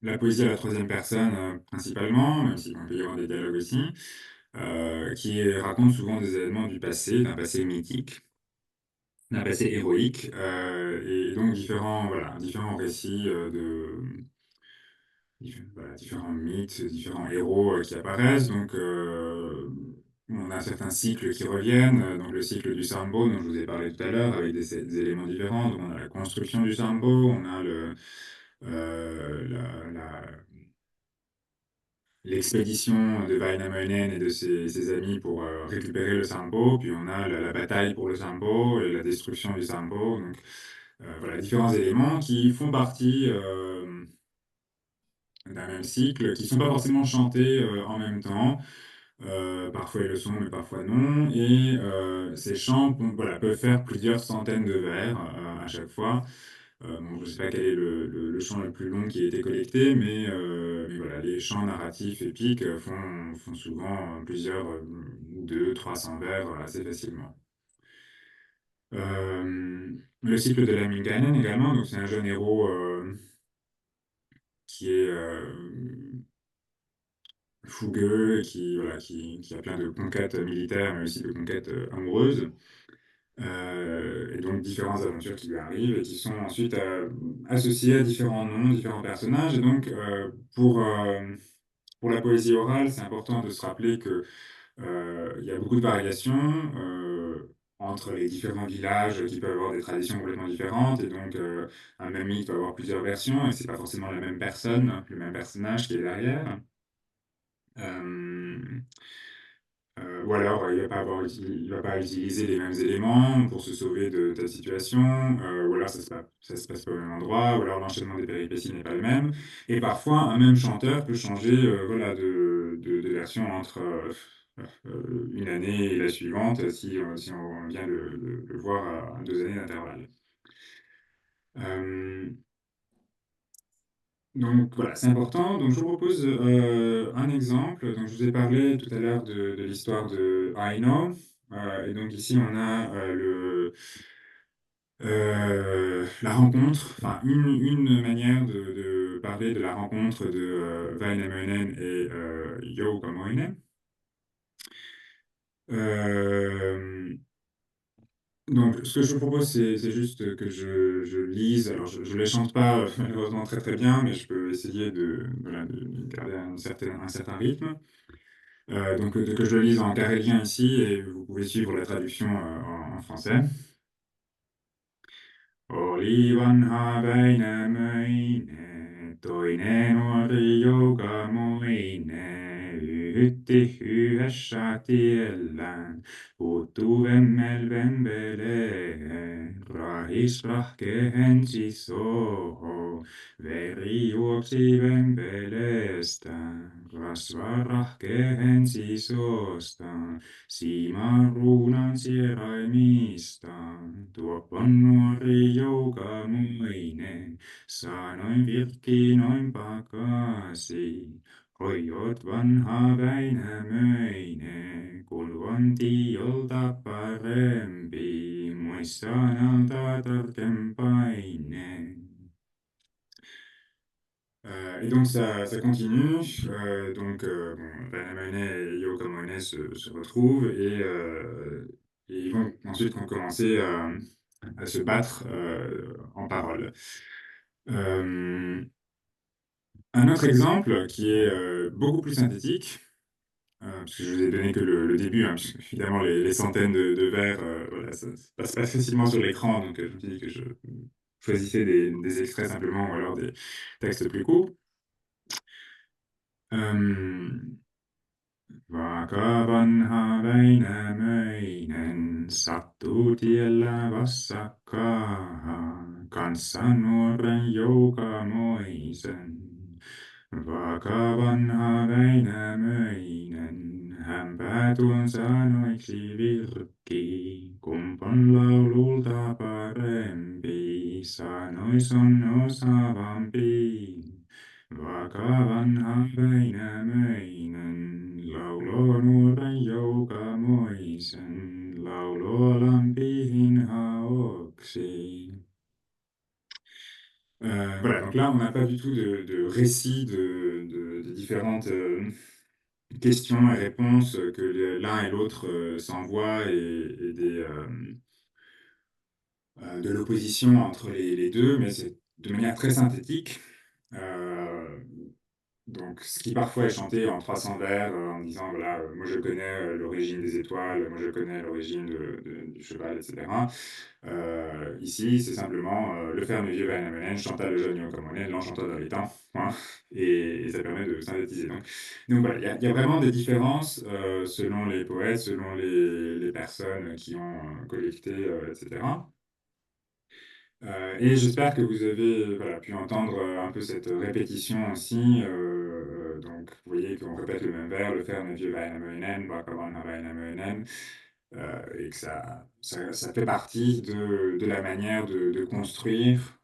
la poésie à la troisième personne principalement, même si on peut y avoir des dialogues aussi, qui raconte souvent des événements du passé, d'un passé mythique, d'un passé héroïque, et donc différents récits voilà, différents mythes, différents héros qui apparaissent. Donc, on a certains cycles qui reviennent. Donc, le cycle du sambo, dont je vous ai parlé tout à l'heure, avec des éléments différents. Donc, on a la construction du sambo, on a l'expédition de Väinämöinen et de ses amis pour récupérer le sambo. Puis, on a la bataille pour le sambo et la destruction du sambo. Donc, voilà, différents éléments qui font partie d'un même cycle, qui ne sont pas forcément chantés en même temps. Parfois ils le sont, mais parfois non. Et ces chants voilà, peuvent faire plusieurs centaines de vers à chaque fois. Bon, je ne sais pas quel est le chant le plus long qui a été collecté, mais voilà, les chants narratifs épiques font souvent plusieurs, 200-300 vers assez facilement. Le cycle de Lemminkäinen également, donc c'est un jeune héros qui est fougueux, voilà, qui a plein de conquêtes militaires, mais aussi de conquêtes amoureuses. Et donc différentes aventures qui lui arrivent et qui sont ensuite associées à différents noms, différents personnages. Et donc pour la poésie orale, c'est important de se rappeler que il y a beaucoup de variations entre les différents villages qui peuvent avoir des traditions complètement différentes. Et donc un même mythe peut avoir plusieurs versions et c'est pas forcément la même personne, le même personnage qui est derrière. Euh, Ou alors, il va pas utiliser les mêmes éléments pour se sauver de telle situation, ou alors ça se passe pas au même endroit, ou alors l'enchaînement des péripéties n'est pas le même. Et parfois, un même chanteur peut changer, voilà, de version entre une année et la suivante, si on vient le voir à 2 années d'intervalle. Euh, donc voilà, c'est important. Donc je vous propose un exemple. Donc je vous ai parlé tout à l'heure de l'histoire de I Know. Et donc ici on a la rencontre, enfin une manière de parler de la rencontre de Väinämöinen et Joukamoinen. Euh, donc, ce que je vous propose, c'est juste que je lise. Alors, je ne les chante pas malheureusement très très bien, mais je peux essayer voilà, de garder un certain rythme. Donc, que je le lise en carélien ici, et vous pouvez suivre la traduction en français. Oli vanha Väinämöinen, toinen nuori Joukamoinen, yhytti yhdessä tiellään, puuttuu vemmel vempeleen, rahis rahkeen sisoho, veri juoksi vempeleestä, rasva rahkeen sisosta. Siima ruunan sieraimista, tuopon nuori Joukamoinen, saanoin virkki noin pakasi. Hoiot vanha Väinämöinen, kun vonti jolta parempi, muistan alta tarkempainen. Et donc ça continue. Bon, Vanamone et Yoko Kamone se retrouvent et ils vont ensuite commencer à se battre en parole. Euh, un autre exemple qui est beaucoup plus synthétique, parce que je vous ai donné que le début, hein, puisque évidemment les centaines de vers, voilà, ça passe pas facilement sur l'écran, donc je me suis dit que je choisissais des extraits simplement ou alors des textes plus courts. Ähm, Vaka vanha Väinämöinen sattuu tiellä vastakkain kanssa nuoren Joukamoisen. Vaka vanha Väinämöinen, hänpä tuon sanoiksi virkki, kumpan laululta parempi, sanois on osaavampi. Vaka vanha Väinämöinen, lauloo nuoren Joukamoisen, lauloo lampiin haoksi. Voilà, donc là, on n'a pas du tout de récit de différentes questions et réponses que l'un et l'autre s'envoient et de l'opposition entre les deux, mais c'est de manière très synthétique. Euh, Donc, ce qui parfois est chanté en 300 vers, en disant, voilà, moi je connais l'origine des étoiles, moi je connais l'origine du cheval, etc. Ici, c'est simplement le ferme vieux Väinämöinen chanta le jeune Joukamoinen, l'enchanteur dans les temps, point. Et ça permet de synthétiser. Donc voilà, il y a vraiment des différences selon les poètes, selon les personnes qui ont collecté, etc. Et j'espère que vous avez voilà, pu entendre un peu cette répétition aussi. Donc, vous voyez qu'on répète le même vers, le ferme vieux Väinämöinen, Bakavan Väinämöinen, et que ça fait partie de la manière de construire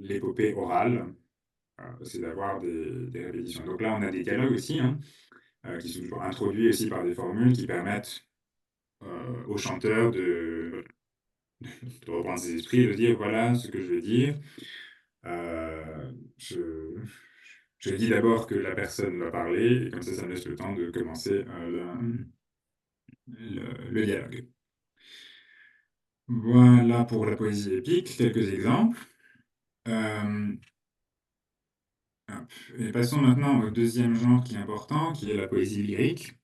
l'épopée orale, c'est d'avoir des répétitions. Donc là, on a des dialogues aussi, hein, qui sont toujours introduits aussi par des formules qui permettent aux chanteurs de reprendre ses esprits et de dire voilà ce que je veux dire. Je, je dis d'abord que la personne va parler et comme ça me laisse le temps de commencer le dialogue. Voilà pour la poésie épique, quelques exemples. Euh, et passons maintenant au deuxième genre qui est important, qui est la poésie lyrique.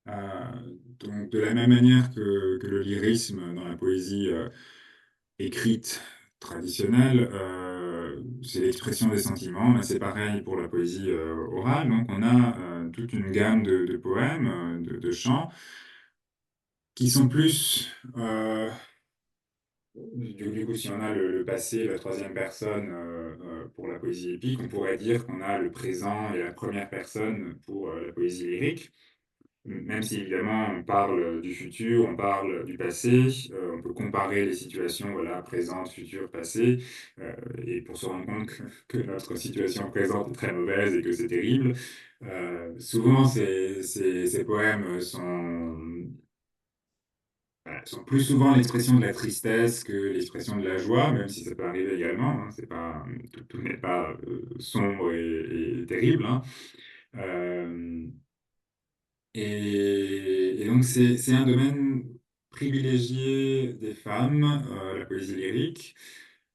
Euh, donc, de la même manière que le lyrisme dans la poésie écrite traditionnelle, c'est l'expression des sentiments, mais c'est pareil pour la poésie orale. Donc on a toute une gamme de poèmes, de chants, qui sont plus, du coup, si on a le passé, la troisième personne pour la poésie épique, on pourrait dire qu'on a le présent et la première personne pour la poésie lyrique. Même si évidemment on parle du futur, on parle du passé, on peut comparer les situations, voilà, présente, futur, passé, et pour se rendre compte que notre situation présente est très mauvaise et que c'est terrible. Souvent, ces poèmes sont plus souvent l'expression de la tristesse que l'expression de la joie, même si ça peut arriver également, hein. C'est pas, tout n'est pas sombre et terrible, hein. Euh, et donc, c'est un domaine privilégié des femmes, la poésie lyrique.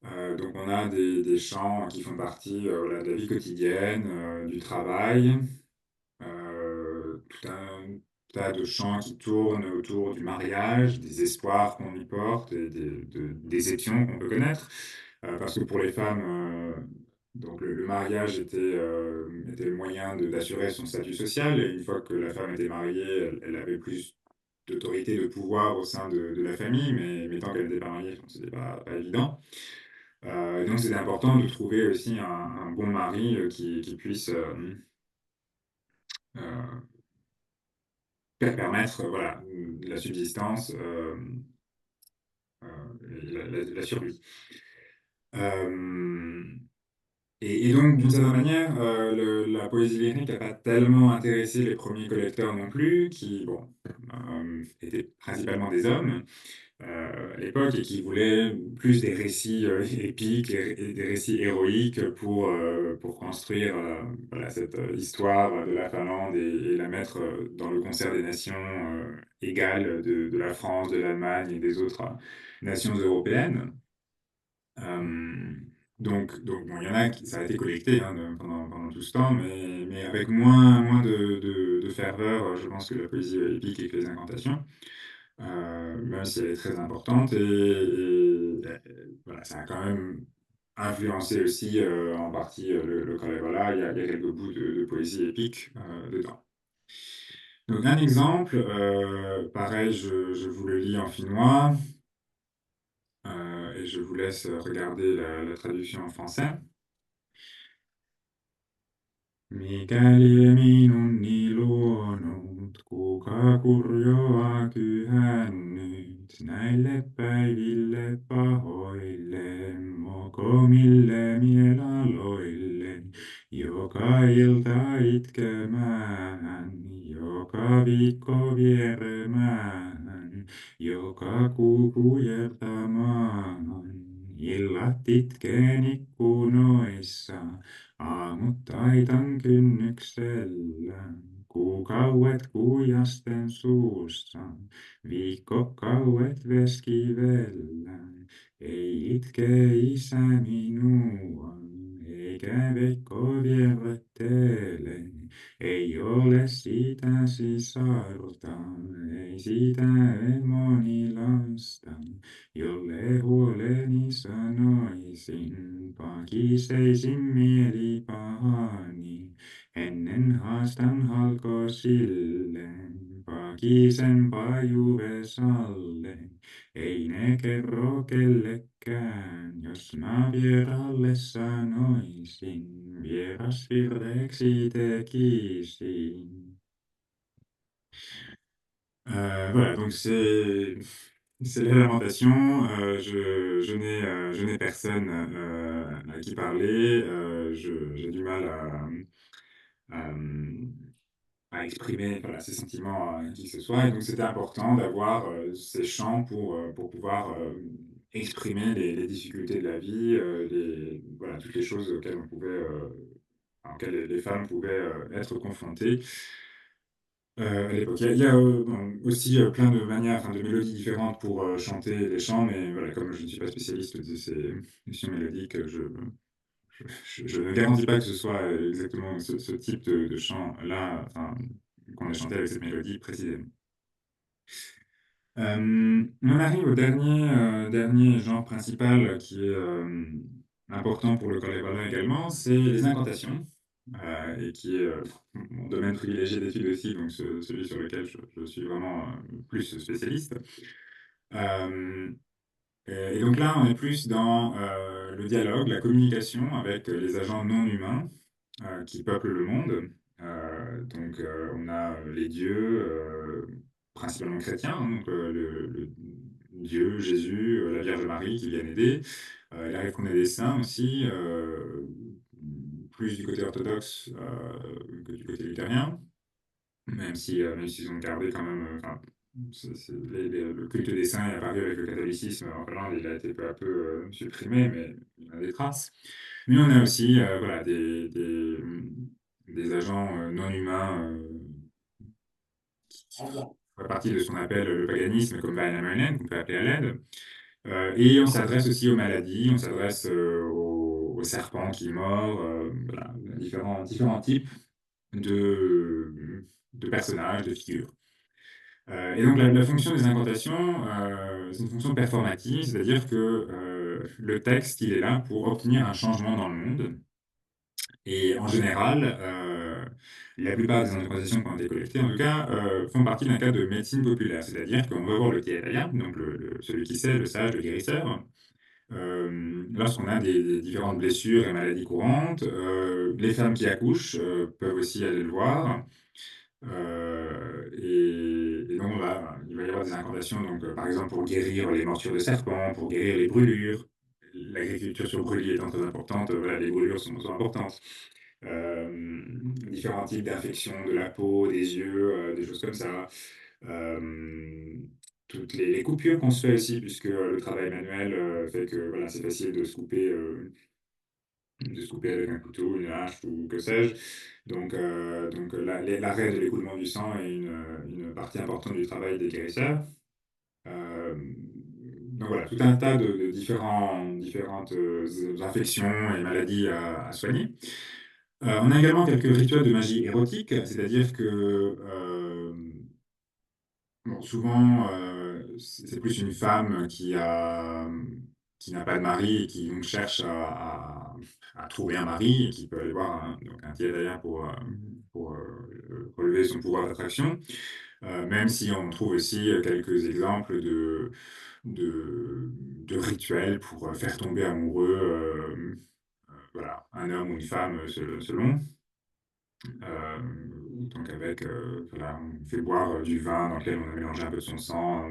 Donc, on a des chants qui font partie voilà, de la vie quotidienne, du travail, tout un tas de chants qui tournent autour du mariage, des espoirs qu'on y porte et des déceptions qu'on peut connaître. Parce que pour les femmes, donc le mariage était le moyen d'assurer son statut social. Et une fois que la femme était mariée, elle avait plus d'autorité, de pouvoir au sein de la famille. Mais tant qu'elle n'était pas mariée, ce n'était pas évident. Et donc c'était important de trouver aussi un bon mari qui puisse euh, permettre voilà, la subsistance et la survie. Euh, et donc, d'une certaine manière, la poésie lyrique n'a pas tellement intéressé les premiers collecteurs non plus, qui, bon, étaient principalement des hommes à l'époque et qui voulaient plus des récits épiques et des récits héroïques pour construire voilà, cette histoire de la Finlande et la mettre dans le concert des nations égales de la France, de l'Allemagne et des autres nations européennes. Euh, donc bon, il y en a qui, ça a été collecté hein, pendant tout ce temps, mais avec moins de ferveur, je pense, que la poésie épique et que les incantations, même si elle est très importante. Voilà, ça a quand même influencé aussi en partie le Kalevala. Il y a quelques bouts de poésie épique dedans. Donc un exemple, pareil, je vous le lis en finnois. Et je vous laisse regarder la traduction en français. Mikäli minuni luonut, kuka kurjoa kyhännyt, näille päiville pahoille, mokomille mielaloille, joka ilta itkemään, joka viikko vieremään, joka kuu kujertamaan, illat itkeen ikkunoissa. Aamut taitan kynnyksellä, kuukauet kuijasten suussa, viikkokauet veskivellä. Ei itke isä minua, eikä veikko vierrettele. Ei ole siitä sisarta, ei siitä emoni lasta. Jolle huoleni sanoisin, pakiseisin mieli pahani, ennen haastan halkosille, pakisen pajuvesalle. Ei ne kerro kellekään, jos mä vieralle sanoisin, vieras virreeksi tekisin. Voilà, donc c'est les lamentations. Je n'ai personne à qui parler. J'ai du mal à, à exprimer voilà, ces sentiments à qui que ce soit. Et donc c'était important d'avoir ces chants pour pouvoir exprimer les difficultés de la vie, voilà, toutes les choses auxquelles les femmes pouvaient être confrontées. À l'époque. Il y a bon, aussi plein de manières, enfin, de mélodies différentes pour chanter les chants, mais voilà, comme je ne suis pas spécialiste de ces notions mélodiques, je ne garantis pas que ce soit exactement ce type de chant-là, enfin, qu'on a chanté avec cette mélodie précisément. On arrive au dernier genre principal qui est important pour le Kalevala également, c'est les incantations. et qui est mon domaine privilégié d'études aussi, donc celui sur lequel je suis vraiment plus spécialiste. Euh, et donc là, on est plus dans le dialogue, la communication avec les agents non humains qui peuplent le monde. On a les dieux, principalement chrétiens, hein, donc le Dieu, Jésus, la Vierge Marie qui viennent aider. Il arrive qu'on ait des saints aussi, plus du côté orthodoxe que du côté luthérien, même s'ils ont gardé quand même, enfin, le culte des saints est apparu avec le catholicisme en Finlande, il a été peu à peu supprimé, mais il y en a des traces. Mais on a aussi voilà, des agents non humains qui font partie de ce qu'on appelle le paganisme, comme Väinämöinen, qu'on peut appeler à l'aide. Et on s'adresse aussi aux maladies, on s'adresse aux serpents qui mordent, voilà, différents types de personnages, de figures. Et donc la fonction des incantations, c'est une fonction performative, c'est-à-dire que le texte, il est là pour obtenir un changement dans le monde. Et en général, la plupart des incantations qui ont été collectées, en tout cas, font partie d'un cas de médecine populaire, c'est-à-dire qu'on va voir le Tiedaya, donc celui qui sait, le sage, le guérisseur, lorsqu'on a des différentes blessures et maladies courantes. Les femmes qui accouchent peuvent aussi aller le voir. Et donc là, il va y avoir des incantations, donc, par exemple pour guérir les morsures de serpents, pour guérir les brûlures. L'agriculture sur brûlis étant très importante, voilà, les brûlures sont importantes. Différents types d'infections de la peau, des yeux, des choses comme ça. Euh, Toutes les coupures qu'on se fait aussi, puisque le travail manuel fait que voilà, c'est facile de se couper avec un couteau, une hache ou que sais-je. L'arrêt de l'écoulement du sang est une partie importante du travail des guérisseurs. Euh, donc voilà, tout un tas de différentes infections et maladies à soigner. On a également quelques rituels de magie érotique, c'est-à-dire que bon, souvent, c'est plus une femme qui n'a pas de mari et qui donc cherche à trouver un mari et qui peut aller voir un tiers pour relever son pouvoir d'attraction. Même si on trouve aussi quelques exemples de rituels pour faire tomber amoureux voilà, un homme ou une femme selon. Euh, voilà, on fait boire du vin dans lequel on a mélangé un peu de son sang,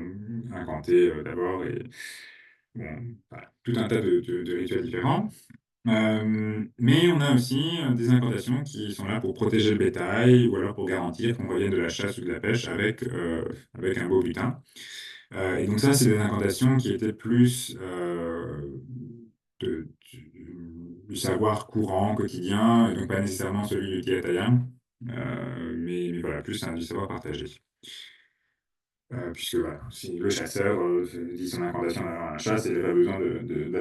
incanté d'abord, et bon, voilà, tout un tas de rituels différents. Mais on a aussi des incantations qui sont là pour protéger le bétail ou alors pour garantir qu'on revienne de la chasse ou de la pêche avec un beau butin. Et donc ça, c'est des incantations qui étaient plus du savoir courant, quotidien, et donc pas nécessairement celui du Tiataya, mais voilà, plus du savoir partagé. Puisque voilà, si le chasseur dit son incantation à la chasse, il n'a pas besoin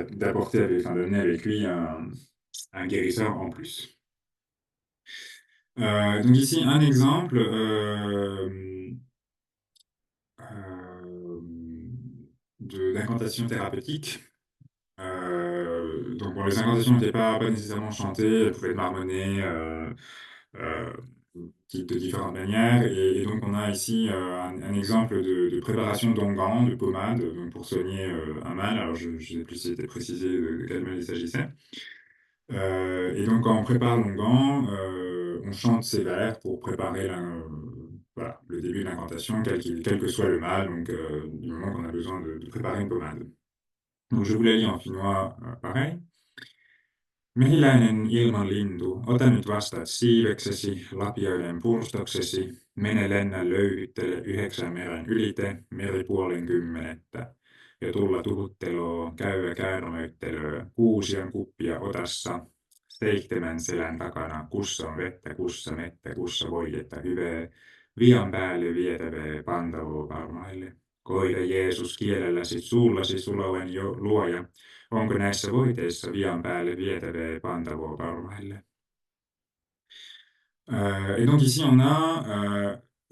d'apporter enfin, d'amener avec lui un guérisseur en plus. Donc ici, un exemple euh, d'incantation thérapeutique. Donc bon, les incantations n'étaient pas nécessairement chantées, elles pouvaient être marmonnées euh, de différentes manières. Et donc on a ici un exemple de préparation d'onguents, de pommade, donc pour soigner un mal. Alors je ne sais plus si c'était précisé de quel mal il s'agissait. Et donc quand on prépare l'onguent, on chante ces vers pour préparer voilà, le début de l'incantation, quel que soit le mal, donc du moment qu'on a besoin de préparer une pommade. Donc je vous la lis en finnois, pareil. Mehiläinen ilmanlintu, ota nyt vastat siiveksesi, lapioiden purstoksesi, mene lennä löyhyttele 9 meren ylite, meripuolen 10. Ja tulla tuhutteloo, käyvä käärmöittelöö, 6 kuppia otassa, 7 selän takana, kussa on vettä, kussa mettä, kussa voidetta hyvää, vian päälle vietävää pantavoo parmaille. Koita Jeesus kielelläsi suullasi suloven jo luoja, onko näissä voiteissa vian päälle vietävää pantavoo parmaille. Et donc ici on a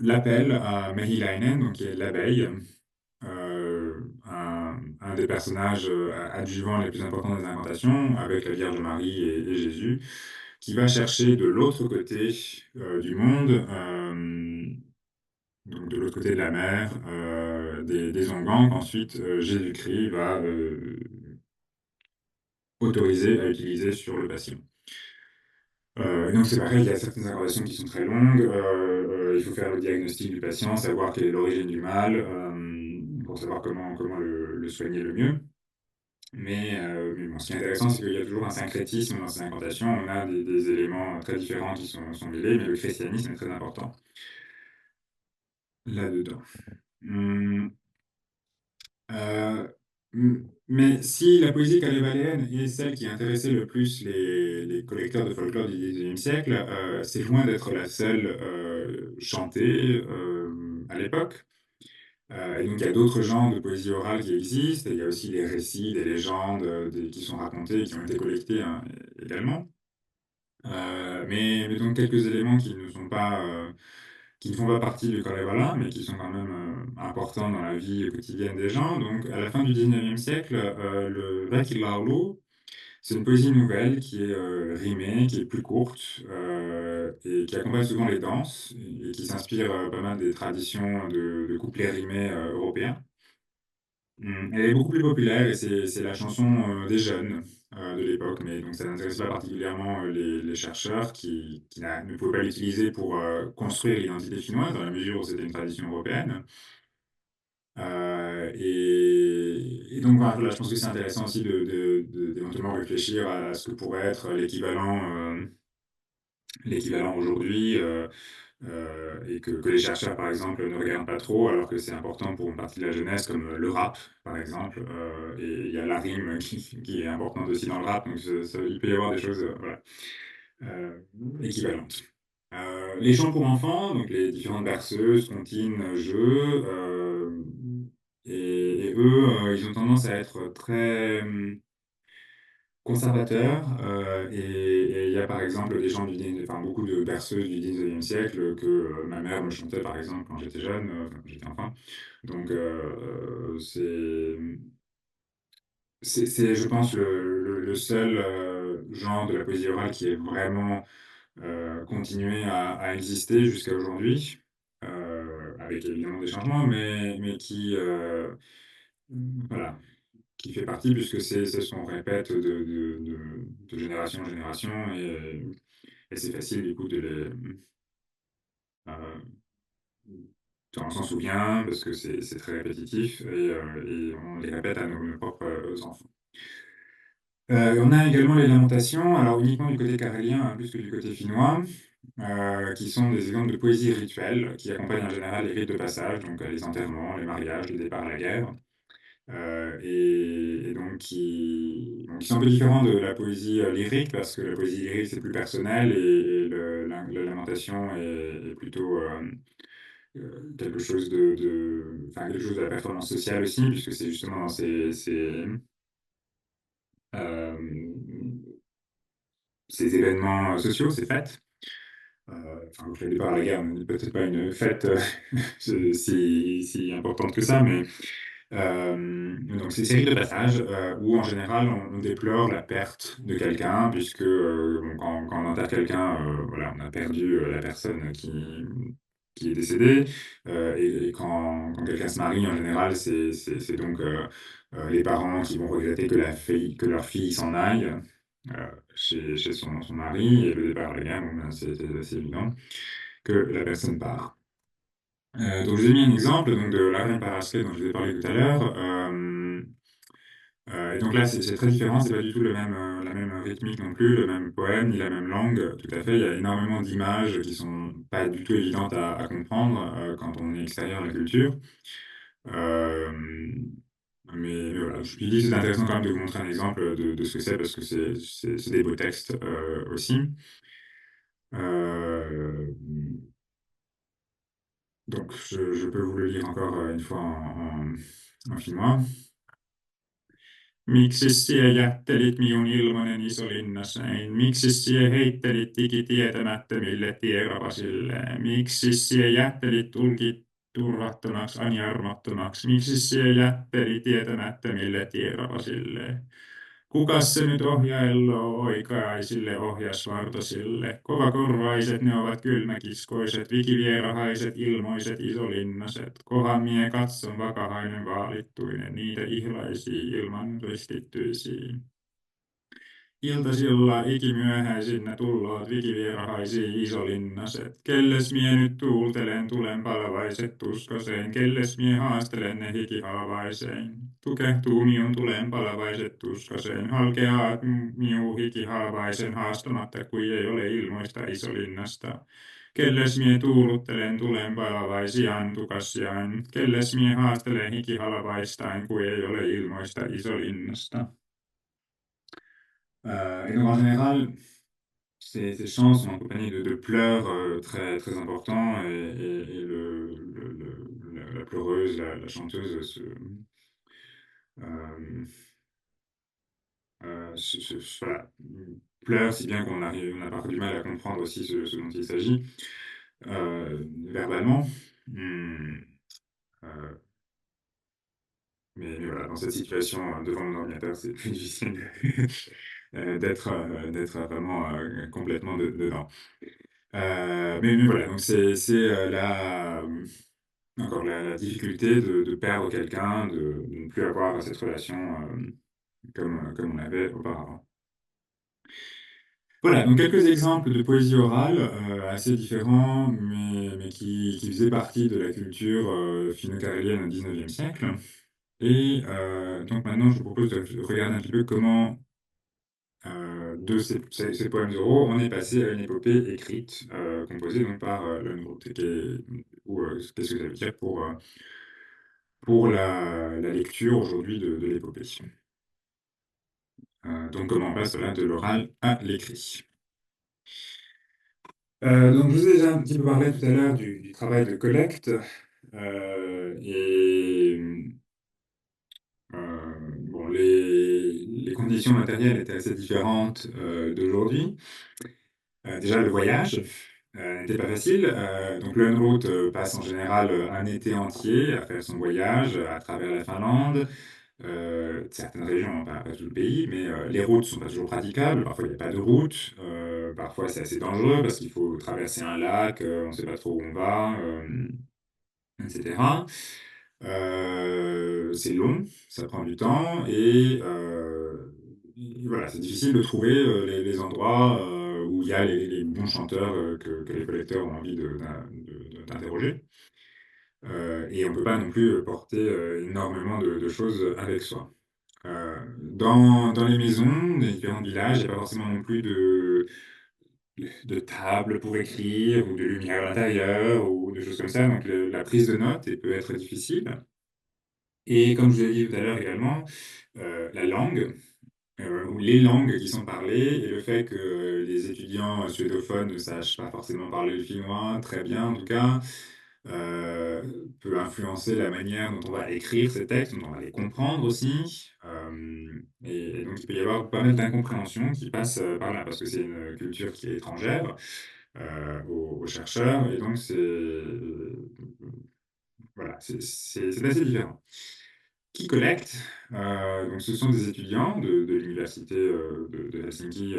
l'appel à Mehiläinen, donc qui est l'abeille, un des personnages adjuvants les plus importants des incantations, avec la Vierge Marie et Jésus. qui va chercher de l'autre côté du monde, donc de l'autre côté de la mer, des onguents qu'ensuite Jésus-Christ va autoriser à utiliser sur le patient. Et donc c'est pareil, il y a certaines interventions qui sont très longues. Il faut faire le diagnostic du patient, savoir quelle est l'origine du mal, pour savoir comment le soigner le mieux. Mais bon, ce qui est intéressant, c'est qu'il y a toujours un syncrétisme dans ces incantations. On a des éléments très différents qui sont mêlés, mais le christianisme est très important là-dedans. Hum, euh, mais si la poésie calébaléenne est celle qui intéressait le plus les collecteurs de folklore du XIXe siècle, c'est loin d'être la seule chantée à l'époque. Et donc, il y a d'autres genres de poésie orale qui existent, et il y a aussi des récits, des légendes qui sont racontées, qui ont été collectées hein, également. Mais donc, quelques éléments qui ne font pas partie du Kalevala, mais qui sont quand même importants dans la vie quotidienne des gens. Donc, à la fin du 19e siècle, le Vekilaulu, c'est une poésie nouvelle qui est rimée, qui est plus courte, et qui accompagne souvent les danses, et qui s'inspire pas mal des traditions de couplets rimés européens. Elle est beaucoup plus populaire et c'est la chanson des jeunes de l'époque, mais donc ça n'intéresse pas particulièrement les chercheurs qui ne pouvaient pas l'utiliser pour construire l'identité finnoise, dans la mesure où c'était une tradition européenne. Et donc voilà, je pense que c'est intéressant aussi d'éventuellement réfléchir à ce que pourrait être l'équivalent aujourd'hui. Et que les chercheurs, par exemple, ne regardent pas trop, alors que c'est important pour une partie de la jeunesse, comme le rap, par exemple. Et il y a la rime qui est importante aussi dans le rap, donc il peut y avoir des choses voilà, euh, équivalentes. Les chants pour enfants, donc les différentes berceuses, comptines, jeux, et eux, ils ont tendance à être très conservateur, et il y a par exemple des gens enfin beaucoup de berceuses du 19e siècle que ma mère me chantait par exemple quand j'étais jeune, enfin, quand j'étais enfant. Donc c'est, je pense, le seul genre de la poésie orale qui est vraiment continué à exister jusqu'à aujourd'hui, avec évidemment des changements, mais qui, voilà, qui fait partie, puisque c'est ce qu'on répète de génération en génération, et c'est facile du coup de euh, on s'en souvient, parce que c'est très répétitif, et on les répète à nos propres enfants. On a également les lamentations, alors uniquement du côté carélien, hein, plus que du côté finnois, qui sont des exemples de poésie rituelle, qui accompagnent en général les rites de passage, donc les enterrements, les mariages, les départs à la guerre. Et donc qui sont un peu différents de la poésie lyrique, parce que la poésie lyrique, c'est plus personnel, et la lamentation est plutôt quelque chose enfin, quelque chose de la performance sociale aussi, puisque c'est justement dans euh, ces événements sociaux, ces fêtes. Enfin, le départ à la guerre n'est peut-être pas une fête si importante que ça, mais donc c'est une série de passages où en général on déplore la perte de quelqu'un, puisque bon, quand on enterre quelqu'un, voilà, on a perdu la personne qui est décédée. Et quand quelqu'un se marie, en général, c'est donc les parents qui vont regretter que leur fille s'en aille chez son mari, et le départ à la guerre, bon, ben, c'est assez évident que la personne part. Donc, je vous ai mis un exemple donc, de l'Ariane Paraskeva dont je vous ai parlé tout à l'heure. Et donc là, c'est très différent, c'est pas du tout la même rythmique non plus, le même poème, ni la même langue. Tout à fait, il y a énormément d'images qui sont pas du tout évidentes à comprendre quand on est extérieur à la culture. Euh, mais voilà, je me dis que c'est intéressant quand même de vous montrer un exemple de ce que c'est, parce que c'est des beaux textes aussi. Euh, donc, je peux vous le lire encore une fois en finnois. Miksi sie jättelit minun ilmonen isolinnassain? Miksi sie heittelit tikitietämättömille tierapasille? Miksi sie jättelit tulkit turvattomaksi, ani armottomaksi? Miksi sie jättelit tietämättömille tierapasille? Kukas se nyt ohjailloo oikaisille ohjasvartosille? Kovakorvaiset ne ovat kylmäkiskoiset, vikivierahaiset, ilmoiset, isolinnaset. Kohan mie katson vakahainen vaalittuinen, niitä ihlaisii ilman ristittyisiin. Iltasilla ikimyöhäisinä tulloot vikivierahaisii isolinnaset. Kelles mie nyt tuultelen tulen palavaiset tuskoseen, kelles mie haastelen ne hikihaavaisein. Tukehtuu miun tulen palavaiset tuskoseen, halkeaa miu hikihaavaisen haastamatta, kui ei ole ilmoista isolinnasta. Kelles mie tuuluttelen tulen palavaisiaan tukassiaan, kelles mie haastelen hikihalavaistain, kui ei ole ilmoista isolinnasta. Et donc en général, ces chants sont accompagnés de pleurs très, très importants et la pleureuse, la chanteuse voilà, pleure si bien qu'on a parfois du mal à comprendre aussi ce dont il s'agit verbalement. Mais voilà, dans cette situation devant mon ordinateur, c'est plus difficile d'être vraiment complètement dedans. Mais voilà, donc c'est encore la difficulté de perdre quelqu'un, de ne plus avoir cette relation comme on avait auparavant. Voilà, donc quelques exemples de poésie orale assez différents, mais qui faisaient partie de la culture finno-carélienne au XIXe siècle. Et donc maintenant, je vous propose de regarder un petit peu comment, de ces poèmes oraux, on est passé à une épopée écrite, composée donc par Lönnrot, qu'est-ce que ça veut dire pour la lecture aujourd'hui de l'épopée. Donc comment on passe là de l'oral à l'écrit. Donc je vous ai déjà un petit peu parlé tout à l'heure du travail de collecte, et bon, les conditions matérielles étaient assez différentes d'aujourd'hui. Déjà, le voyage n'était pas facile. Donc, Lönnrot passe en général un été entier à faire son voyage à travers la Finlande, certaines régions, pas tout le pays, mais les routes ne sont pas toujours praticables. Parfois, il n'y a pas de route. Parfois, c'est assez dangereux parce qu'il faut traverser un lac, on ne sait pas trop où on va, etc. C'est long, ça prend du temps et voilà, c'est difficile de trouver les endroits où il y a les bons chanteurs que les collecteurs ont envie d'interroger. Et on ne peut pas non plus porter énormément de choses avec soi. Dans les maisons des différents villages, il n'y a pas forcément non plus de table pour écrire ou de lumière à l'intérieur ou de choses comme ça. Donc la prise de notes peut être difficile. Et comme je vous l'ai dit tout à l'heure également, la langue, ou les langues qui sont parlées et le fait que les étudiants suédophones ne sachent pas forcément parler le finnois très bien en tout cas, peut influencer la manière dont on va écrire ces textes, dont on va les comprendre aussi. Et donc il peut y avoir pas mal d'incompréhension qui passe par là, parce que c'est une culture qui est étrangère aux chercheurs, et donc voilà, c'est assez différent. Qui collecte, donc ce sont des étudiants de l'université de Helsinki,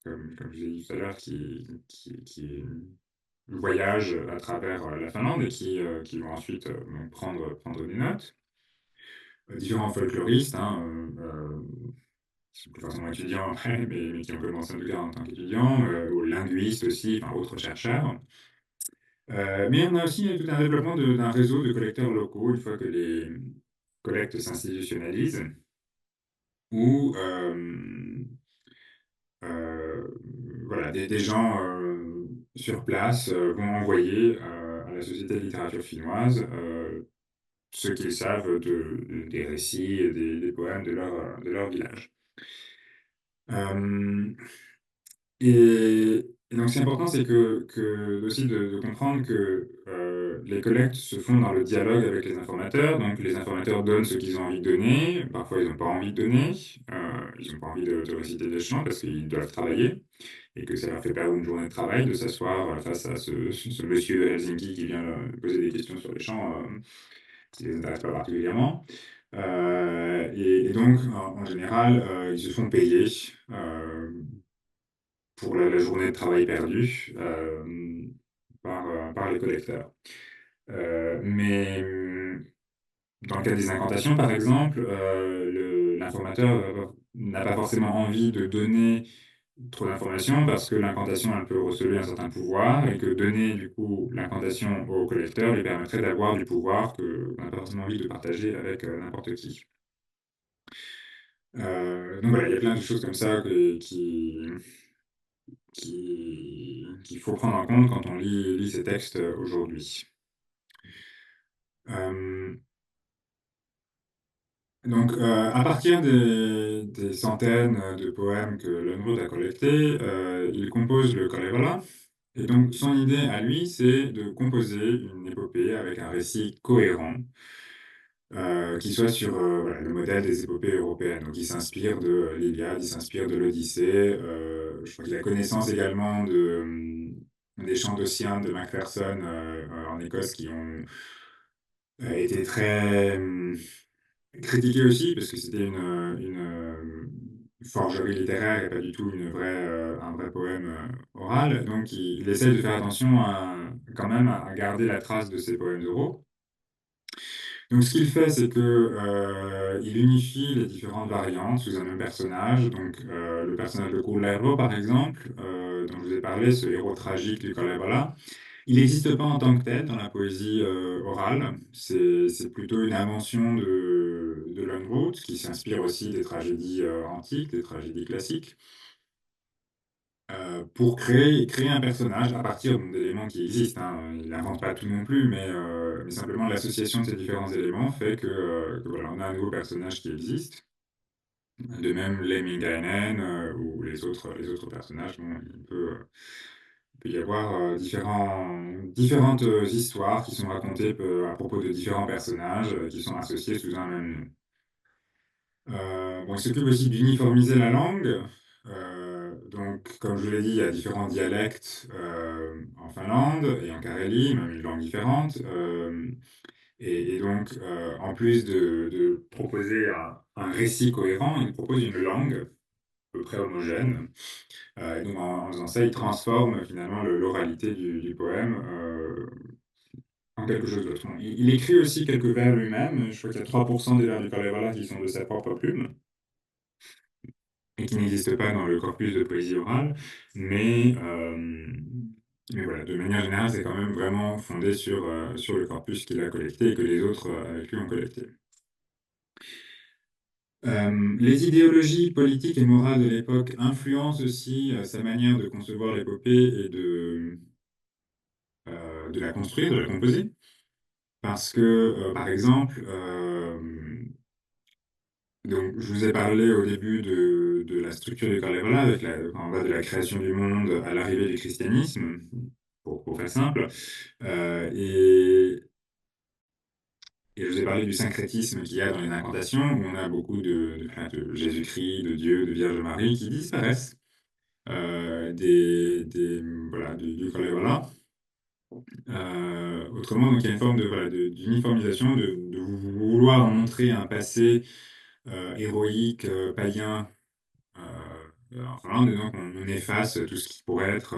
comme je vous ai dit tout à l'heure, qui voyagent à travers la Finlande et qui vont ensuite donc prendre des notes. Différents folkloristes, hein, qui sont plus forcément étudiants après, mais qui ont commencé en tout cas en tant qu'étudiants, aux linguistes aussi, enfin autres chercheurs. Mais on a aussi tout un développement d'un réseau de collecteurs locaux, une fois que les collectes s'institutionnalisent, où voilà, des gens sur place vont envoyer à la Société de littérature finnoise ce qu'ils savent des récits et des poèmes de leur village. Et donc, ce qui est important, c'est aussi de comprendre que les collectes se font dans le dialogue avec les informateurs. Donc, les informateurs donnent ce qu'ils ont envie de donner. Parfois, ils n'ont pas envie de donner. Ils n'ont pas envie de réciter des chants parce qu'ils doivent travailler et que ça leur fait perdre une journée de travail de s'asseoir face à ce monsieur de Helsinki qui vient leur poser des questions sur les chants qui ne les intéressent pas particulièrement. Et donc, en général, ils se font payer pour la journée de travail perdue par les collecteurs. Mais dans le cas des incantations, par exemple, l'informateur n'a pas forcément envie de donner trop d'informations parce que l'incantation, elle peut receler un certain pouvoir et que donner du coup l'incantation au collecteur lui permettrait d'avoir du pouvoir qu'on n'a pas forcément envie de partager avec n'importe qui. Donc voilà, il y a plein de choses comme ça qu'il faut prendre en compte quand on lit ces textes aujourd'hui. Euh, donc, à partir des centaines de poèmes que Lönnrot a collectés, il compose le Kalevala. Et donc, son idée à lui, c'est de composer une épopée avec un récit cohérent, qui soit sur voilà, le modèle des épopées européennes. Donc, il s'inspire de l'Iliade, il s'inspire de l'Odyssée. Je crois qu'il a connaissance également des chants d'Ossian de Macpherson en Écosse qui ont été très critiqués aussi, parce que c'était une forgerie littéraire et pas du tout un vrai poème oral. Donc, il essaie de faire attention quand même à garder la trace de ses poèmes oraux. Donc, ce qu'il fait, c'est que il unifie les différentes variantes sous un même personnage. Donc, le personnage de Kullervo, par exemple, dont je vous ai parlé, ce héros tragique du Kalevala, il n'existe pas en tant que tel dans la poésie orale. C'est plutôt une invention de Lönnrot, qui s'inspire aussi des tragédies antiques, des tragédies classiques, pour créer un personnage à partir donc, d'éléments qui existent, hein. Il n'invente pas tout non plus, mais simplement l'association de ces différents éléments fait que voilà, on a un nouveau personnage qui existe. De même, Lemminkäinen ou les autres personnages, bon, il peut y avoir différentes histoires qui sont racontées à propos de différents personnages qui sont associés sous un même nom. Bon, il s'occupe aussi d'uniformiser la langue. Donc, comme je l'ai dit, il y a différents dialectes en Finlande et en Carélie, même une langue différente. Et donc, en plus de proposer un récit cohérent, il propose une langue à peu près homogène. Et donc, en faisant ça, il transforme finalement l'oralité du poème en quelque chose d'autre. Bon, il écrit aussi quelques vers lui-même. Je crois qu'il y a 3% des vers du Kalevala qui sont de sa propre plume et qui n'existent pas dans le corpus de poésie orale. Mais, euh, mais voilà, de manière générale, c'est quand même vraiment fondé sur le corpus qu'il a collecté et que les autres avec lui ont collecté. Les idéologies politiques et morales de l'époque influencent aussi sa manière de concevoir l'épopée et de la construire, de la composer. Parce que, par exemple, donc, je vous ai parlé au début de la structure du Kalevala, quand on va de la création du monde à l'arrivée du christianisme, pour faire simple. Euh, et, et je vous ai parlé du syncrétisme qu'il y a dans les incantations, où on a beaucoup de Jésus-Christ, de Dieu, de Vierge Marie qui disparaissent voilà, du Kalevala. Autrement, donc, il y a une forme d'uniformisation, de vouloir montrer un passé héroïque, païen, en Finlande, et donc on efface tout ce qui pourrait être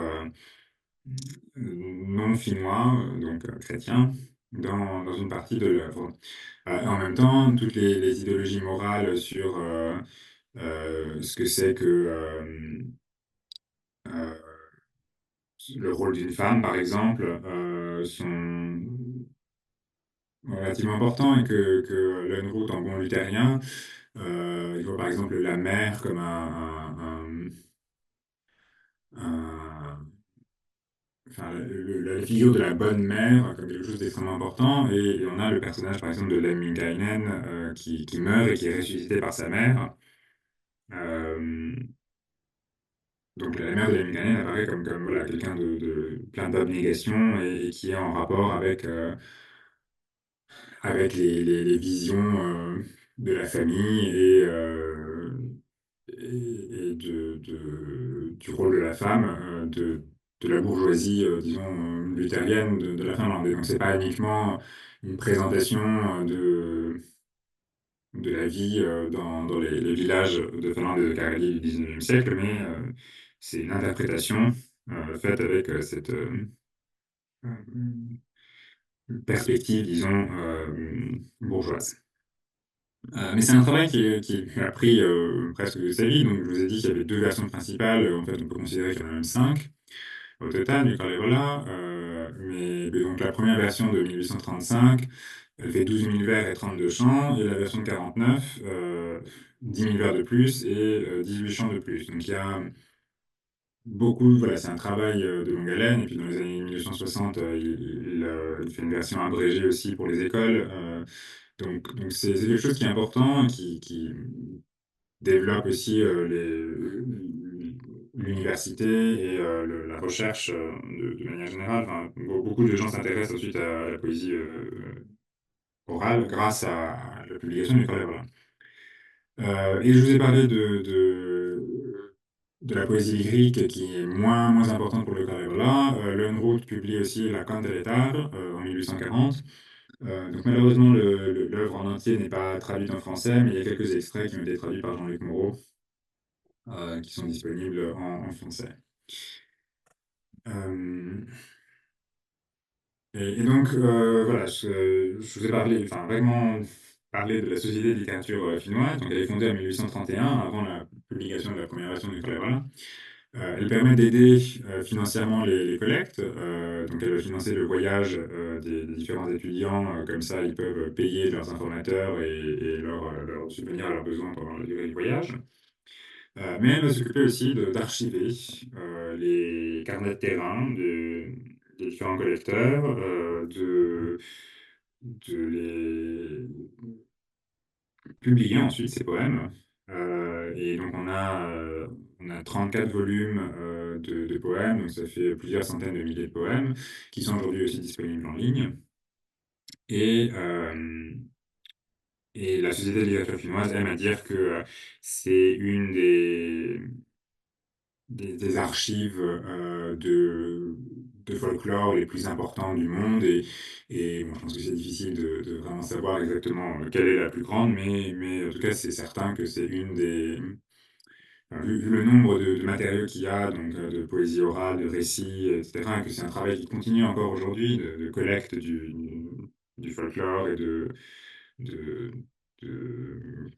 non finnois, donc chrétien, dans une partie de l'œuvre. En même temps, toutes les idéologies morales sur ce que c'est que euh, le rôle d'une femme, par exemple, sont relativement importants et que Lönnrot, en bon luthérien, il voit par exemple la mère comme un- enfin, la figure de la bonne mère comme quelque chose d'extrêmement important. Et on a le personnage, par exemple, de Lemminkäinen qui meurt et qui est ressuscité par sa mère. Euh, donc la mère de Lemminkäinen apparaît comme voilà, quelqu'un de plein d'abnégation et qui est en rapport avec les visions de la famille et du rôle de la femme, de la bourgeoisie, disons, luthérienne de la Finlande. Et donc, c'est pas uniquement une présentation de la vie dans les villages de Finlande et de Carélie du 19e siècle, mais c'est une interprétation faite avec cette perspective, disons, bourgeoise. Mais c'est un travail qui a pris presque de sa vie. Donc, je vous ai dit qu'il y avait deux versions principales. En fait, on peut considérer qu'il y en a même cinq au total du Kalevala. Mais donc, la première version de 1835, elle fait 12 000 vers et 32 chants. Et la version de 49, 10 000 vers de plus et 18 chants de plus. Donc, il y a beaucoup, voilà, c'est un travail de longue haleine. Et puis, dans les années 1960, il fait une version abrégée aussi pour les écoles. Donc c'est quelque chose qui est important, qui développe aussi l'université et la recherche de manière générale. Enfin, beaucoup de gens s'intéressent ensuite à la poésie orale grâce à la publication du Kalevala. Et je vous ai parlé de la poésie lyrique qui est moins importante pour le Kalevala. Lönnrot publie aussi La Candeletaar en 1840. Donc malheureusement, l'œuvre en entier n'est pas traduite en français, mais il y a quelques extraits qui ont été traduits par Jean-Luc Moreau, qui sont disponibles en français. Euh, et donc, voilà, je vous ai parlé, enfin, vraiment parlé de la Société de littérature finnoise. Donc, elle est fondée en 1831, avant la publication de la première version du Kalevala. Elle permet d'aider financièrement les collectes. Donc, elle va financer le voyage des différents étudiants. Comme ça, ils peuvent payer leurs informateurs et leur subvenir à leurs besoins pendant la durée du voyage. Mais elle va s'occuper aussi d'archiver les carnets de terrain des différents collecteurs, de les publier ensuite, ces poèmes. Et donc, on a 34 volumes de poèmes, donc ça fait plusieurs centaines de milliers de poèmes qui sont aujourd'hui aussi disponibles en ligne. Et, euh, et la Société de littérature finnoise aime à dire que c'est une des archives de folklore les plus importantes du monde. Et bon, je pense que c'est difficile de vraiment savoir exactement quelle est la plus grande, mais en tout cas, c'est certain que c'est une des... enfin, vu le nombre de matériaux qu'il y a, donc de poésie orale, de récits, etc., et que c'est un travail qui continue encore aujourd'hui de collecte du folklore et de, de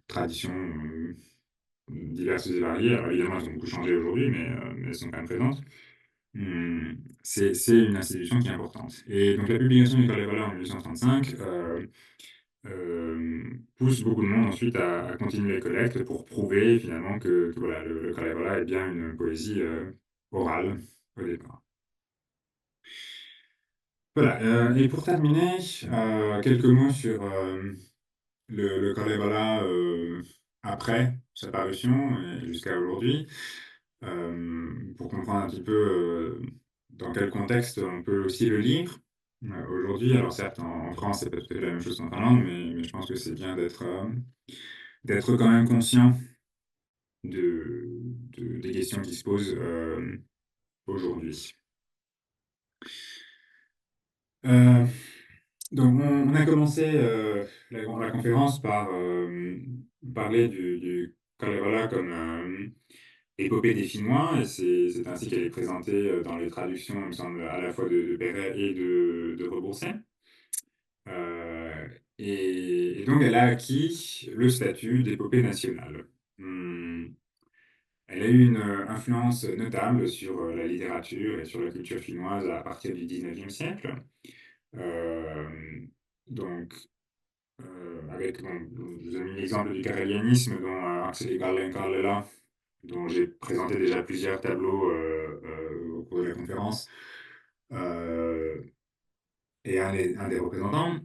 traditions diverses et variées. Alors évidemment, elles ont beaucoup changé aujourd'hui, mais elles sont quand même présentes. C'est une institution qui est importante. Et donc la publication du Kalevala en 1835 pousse beaucoup de monde ensuite à continuer les collectes pour prouver finalement que voilà, le Kalevala est bien une poésie orale au départ. Voilà, et pour terminer, quelques mots sur le Kalevala après sa parution et jusqu'à aujourd'hui. Pour comprendre un petit peu dans quel contexte on peut aussi le lire aujourd'hui. Alors certes, en France, c'est pas tout à fait la même chose qu'en Finlande, mais je pense que c'est bien d'être quand même conscient des questions qui se posent aujourd'hui. Euh, donc on a commencé la conférence par parler du Kalevala comme épopée des Finnois, et c'est ainsi qu'elle est présentée dans les traductions, il me semble, à la fois de Perret et de Rebourset. Euh, et donc, elle a acquis le statut d'épopée nationale. Elle a eu une influence notable sur la littérature et sur la culture finnoise à partir du 19e siècle. Euh, donc, bon, je vous ai mis l'exemple du carélianisme dont Axel Karlela, dont j'ai présenté déjà plusieurs tableaux au cours de la conférence, euh, et un des représentants.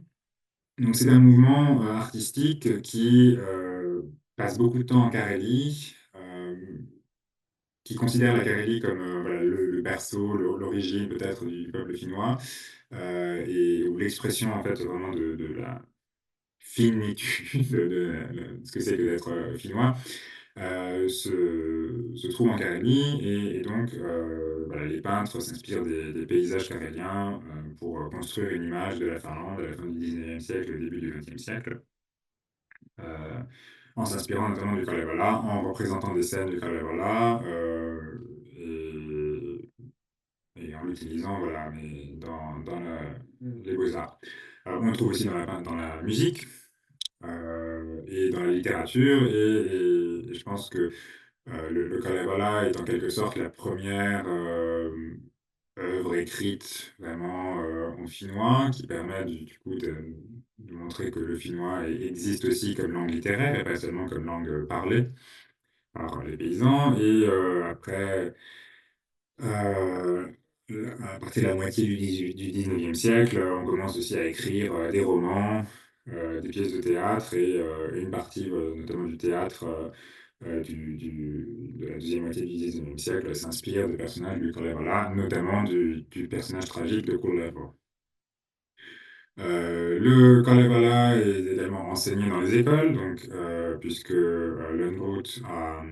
Donc c'est un mouvement artistique qui passe beaucoup de temps en Carélie, qui considère la Carélie comme voilà, le berceau, l'origine peut-être du peuple finnois, et où l'expression en fait vraiment de la finitude de ce que c'est que d'être finnois se trouve en Carélie et donc voilà, les peintres s'inspirent des paysages caréliens pour construire une image de la Finlande à la fin du 19e siècle, au début du 20e siècle. euh, en s'inspirant notamment du Kalevala, en représentant des scènes du Kalevala, et en l'utilisant, voilà, mais dans les beaux-arts. On le trouve aussi dans la musique, et dans la littérature, et je pense que le Kalevala est en quelque sorte la première œuvre écrite vraiment en finnois, qui permet du coup de montrer que le finnois existe aussi comme langue littéraire et pas seulement comme langue parlée par les paysans. Et après, euh, à partir de la moitié du 19e siècle, on commence aussi à écrire des romans, des pièces de théâtre, et une partie notamment du théâtre de la deuxième moitié du 19e siècle s'inspire des personnages du Kalevala, notamment du personnage tragique de Kullervo. Le Kalevala est également enseigné dans les écoles, donc, puisque Lönnrot a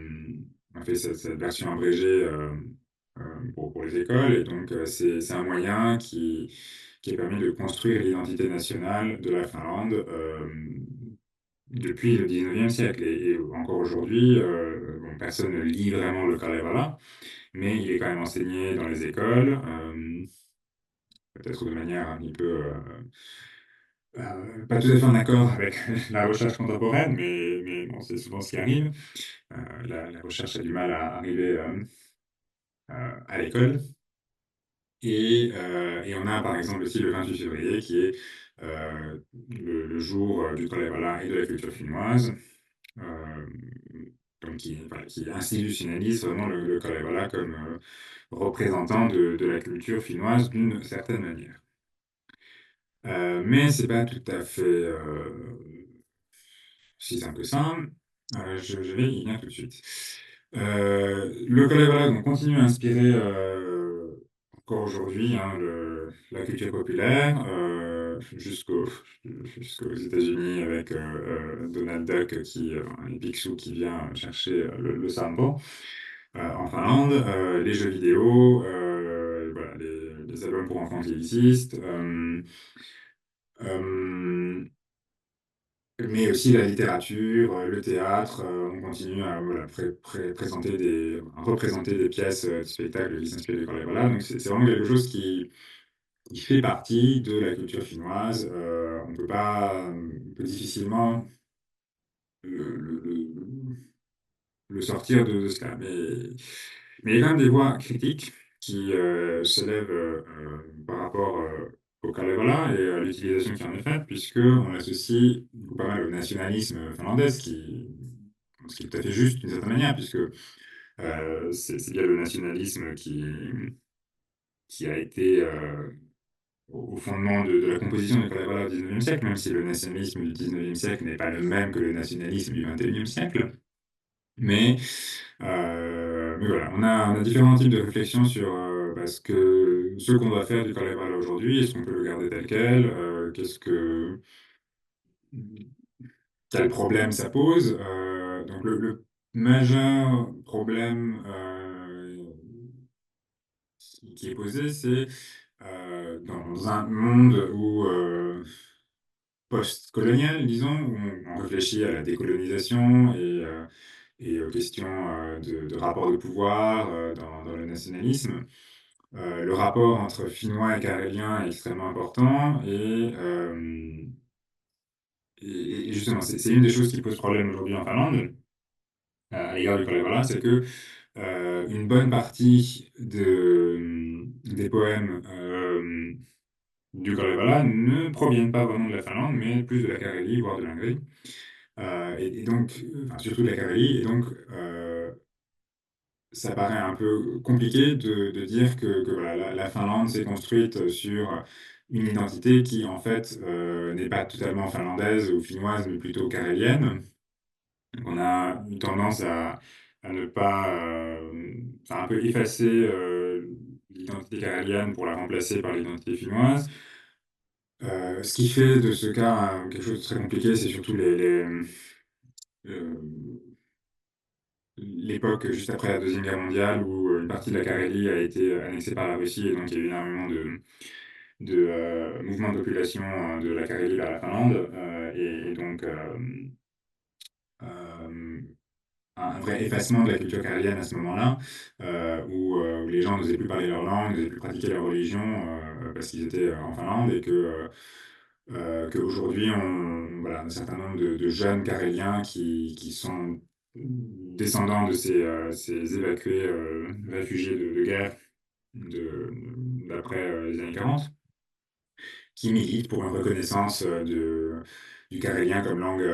fait cette version abrégée pour les écoles, et donc c'est un moyen qui a permis de construire l'identité nationale de la Finlande depuis le 19e siècle. Et encore aujourd'hui, bon, personne ne lit vraiment le Kalevala, mais il est quand même enseigné dans les écoles, peut-être de manière un petit peu pas tout à fait en accord avec la recherche contemporaine, mais bon, c'est souvent ce qui arrive. La recherche a du mal à arriver à l'école. Et on a par exemple aussi le 28 février qui est le jour du Kalevala et de la culture finnoise, euh, donc voilà, qui institutionnalise vraiment le Kalevala comme représentant de la culture finnoise d'une certaine manière. Mais c'est pas tout à fait si simple que ça. Je vais y venir tout de suite. Le Kalevala donc, continue à inspirer encore aujourd'hui hein, la culture populaire, jusqu'aux États-Unis avec Donald Duck, et Picsou qui vient chercher le sambo en Finlande, les jeux vidéo, voilà, les albums pour enfants qui existent. Euh, mais aussi la littérature, le théâtre, on continue à voilà, à représenter des pièces de spectacle qui s'inspirent du Kalevala. Donc c'est vraiment quelque chose qui fait partie de la culture finnoise. On peut difficilement le, le- le- le sortir de cela. Mais il y a quand même des voix critiques qui s'élèvent par rapport au Kalevala et à l'utilisation qui en est faite, puisqu'on l'associe beaucoup pas mal au nationalisme finlandais, ce qui est tout à fait juste d'une certaine manière, puisque c'est bien le nationalisme qui a été au fondement de la composition du Kalevala au XIXe siècle, même si le nationalisme du XIXe siècle n'est pas le même que le nationalisme du XXIe siècle. Mais, mais voilà, on a différents types de réflexions sur ce qu'on doit faire du Kalevala aujourd'hui. Est-ce qu'on peut le garder tel quel? Quel problème ça pose? Donc le majeur problème qui est posé, c'est dans un monde post-colonial, disons, où on réfléchit à la décolonisation et aux questions de rapport de pouvoir dans le nationalisme. Le rapport entre Finnois et Caréliens est extrêmement important et justement, c'est une des choses qui pose problème aujourd'hui en Finlande, à l'égard du Kalevala, c'est que une bonne partie des poèmes du Kalevala ne proviennent pas vraiment de la Finlande, mais plus de la Carélie, voire de l'Hongrie. Et donc, enfin, surtout de la Carélie, et donc ça paraît un peu compliqué de dire que voilà, la Finlande s'est construite sur une identité qui, en fait, n'est pas totalement finlandaise ou finnoise, mais plutôt carélienne. Donc, on a une tendance à ne pas, enfin, un peu effacer l'identité carélienne pour la remplacer par l'identité finnoise. Ce qui fait de ce cas quelque chose de très compliqué, c'est surtout euh, l'époque juste après la Deuxième Guerre mondiale où une partie de la Carélie a été annexée par la Russie et donc il y a eu énormément de mouvements de population de la Carélie vers la Finlande. Et donc, un vrai effacement de la culture carélienne à ce moment-là, où les gens n'osaient plus parler leur langue, n'osaient plus pratiquer leur religion, parce qu'ils étaient en Finlande et qu'aujourd'hui, voilà, un certain nombre de jeunes Caréliens qui sont descendants de ces évacués, réfugiés de guerre de, d'après les années 40, qui militent pour une reconnaissance du carélien comme langue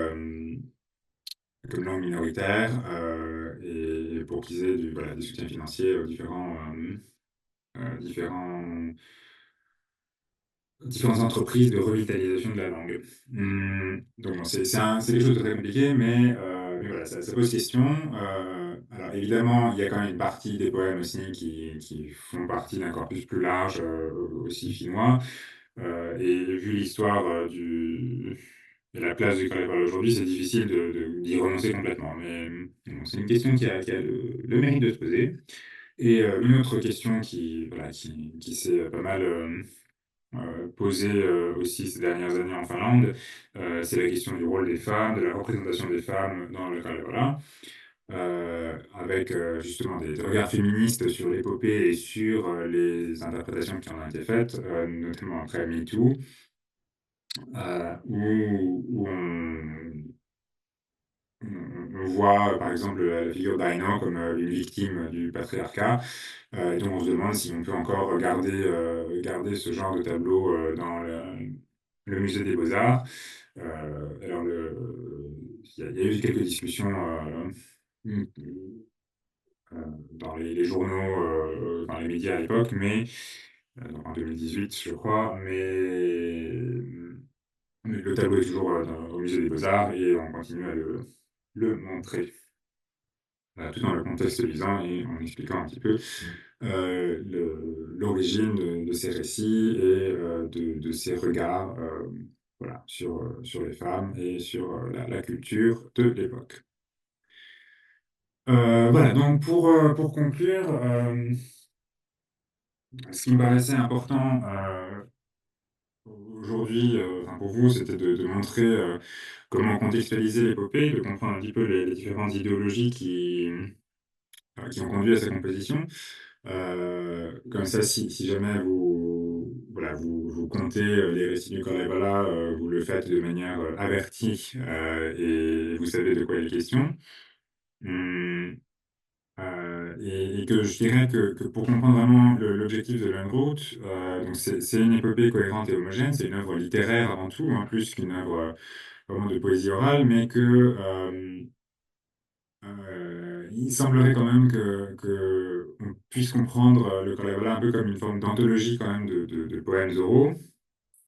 minoritaire, et pour qu'ils aient voilà, des soutiens financiers aux différentes entreprises de revitalisation de la langue. Donc bon, c'est quelque chose de très compliqué, mais voilà, ça pose question. Alors évidemment, il y a quand même une partie des poèmes aussi qui font partie d'un corpus plus large, aussi finnois. Et vu l'histoire de la place du Kalevala aujourd'hui, c'est difficile d'y renoncer complètement. Mais bon, c'est une question qui a le mérite de se poser. Et une autre question voilà, qui s'est pas mal posée aussi ces dernières années en Finlande, c'est la question du rôle des femmes, de la représentation des femmes dans le Kalevala, avec justement des regards féministes sur l'épopée et sur les interprétations qui en ont été faites, notamment après MeToo, où on voit par exemple la figure d'Aino comme une victime du patriarcat, et donc on se demande si on peut encore garder ce genre de tableau dans le musée des Beaux-Arts. Alors, il y a eu quelques discussions euh, dans les journaux, dans les médias à l'époque, mais donc en 2018, je crois, mais le tableau est toujours au musée des Beaux-Arts et on continue à le montrer, tout dans le contexte visant et en expliquant un petit peu l'origine de ces récits et de ces regards, voilà, sur les femmes et sur la culture de l'époque. Voilà, donc pour conclure, ce qui me paraissait important aujourd'hui, enfin pour vous, c'était de montrer comment contextualiser l'épopée, de comprendre un petit peu les différentes idéologies qui ont conduit à sa composition. Comme ça, si jamais voilà, vous comptez les récits du Kalevala, vous le faites de manière avertie, et vous savez de quoi il est question. Hum, et que je dirais que pour comprendre vraiment l'objectif de Lönnrot, donc c'est une épopée cohérente et homogène, c'est une œuvre littéraire avant tout, hein, plus qu'une œuvre vraiment de poésie orale, mais il semblerait quand même que on puisse comprendre le Kalevala un peu comme une forme d'anthologie quand même de poèmes oraux,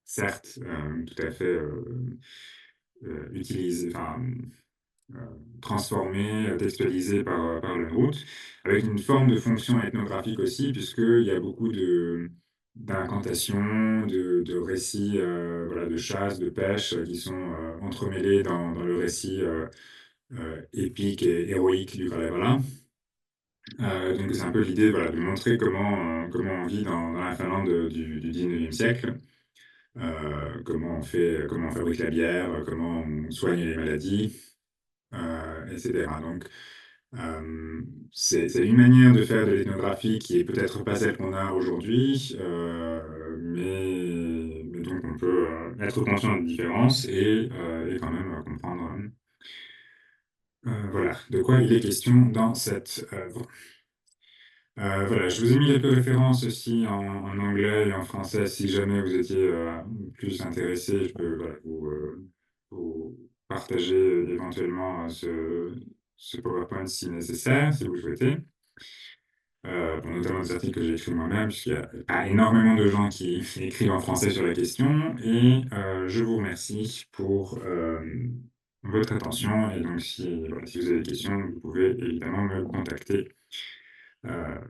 certes tout à fait utilisés, enfin euh, transformés, textualisés par Lönnrot, avec une forme de fonction ethnographique aussi, puisqu'il y a beaucoup d'incantations, de récits, voilà, de chasse, de pêche, qui sont entremêlés dans le récit épique et héroïque du Kalevala. Donc c'est un peu l'idée, voilà, de montrer comment on vit dans la Finlande du 19e siècle, comment on fabrique la bière, comment on soigne les maladies, etc. Donc c'est une manière de faire de l'ethnographie qui est peut-être pas celle qu'on a aujourd'hui, mais donc on peut être conscient des différences et quand même comprendre voilà, de quoi il est question dans cette œuvre. Voilà, je vous ai mis quelques références aussi en anglais et en français si jamais vous étiez plus intéressé. Je peux voilà, vous partager éventuellement ce PowerPoint si nécessaire, si vous le souhaitez. Bon, notamment des articles que j'ai écrits moi-même, puisqu'il y a pas énormément de gens qui écrivent en français sur la question. Et je vous remercie pour votre attention. Et donc, voilà, si vous avez des questions, vous pouvez évidemment me contacter. Voilà.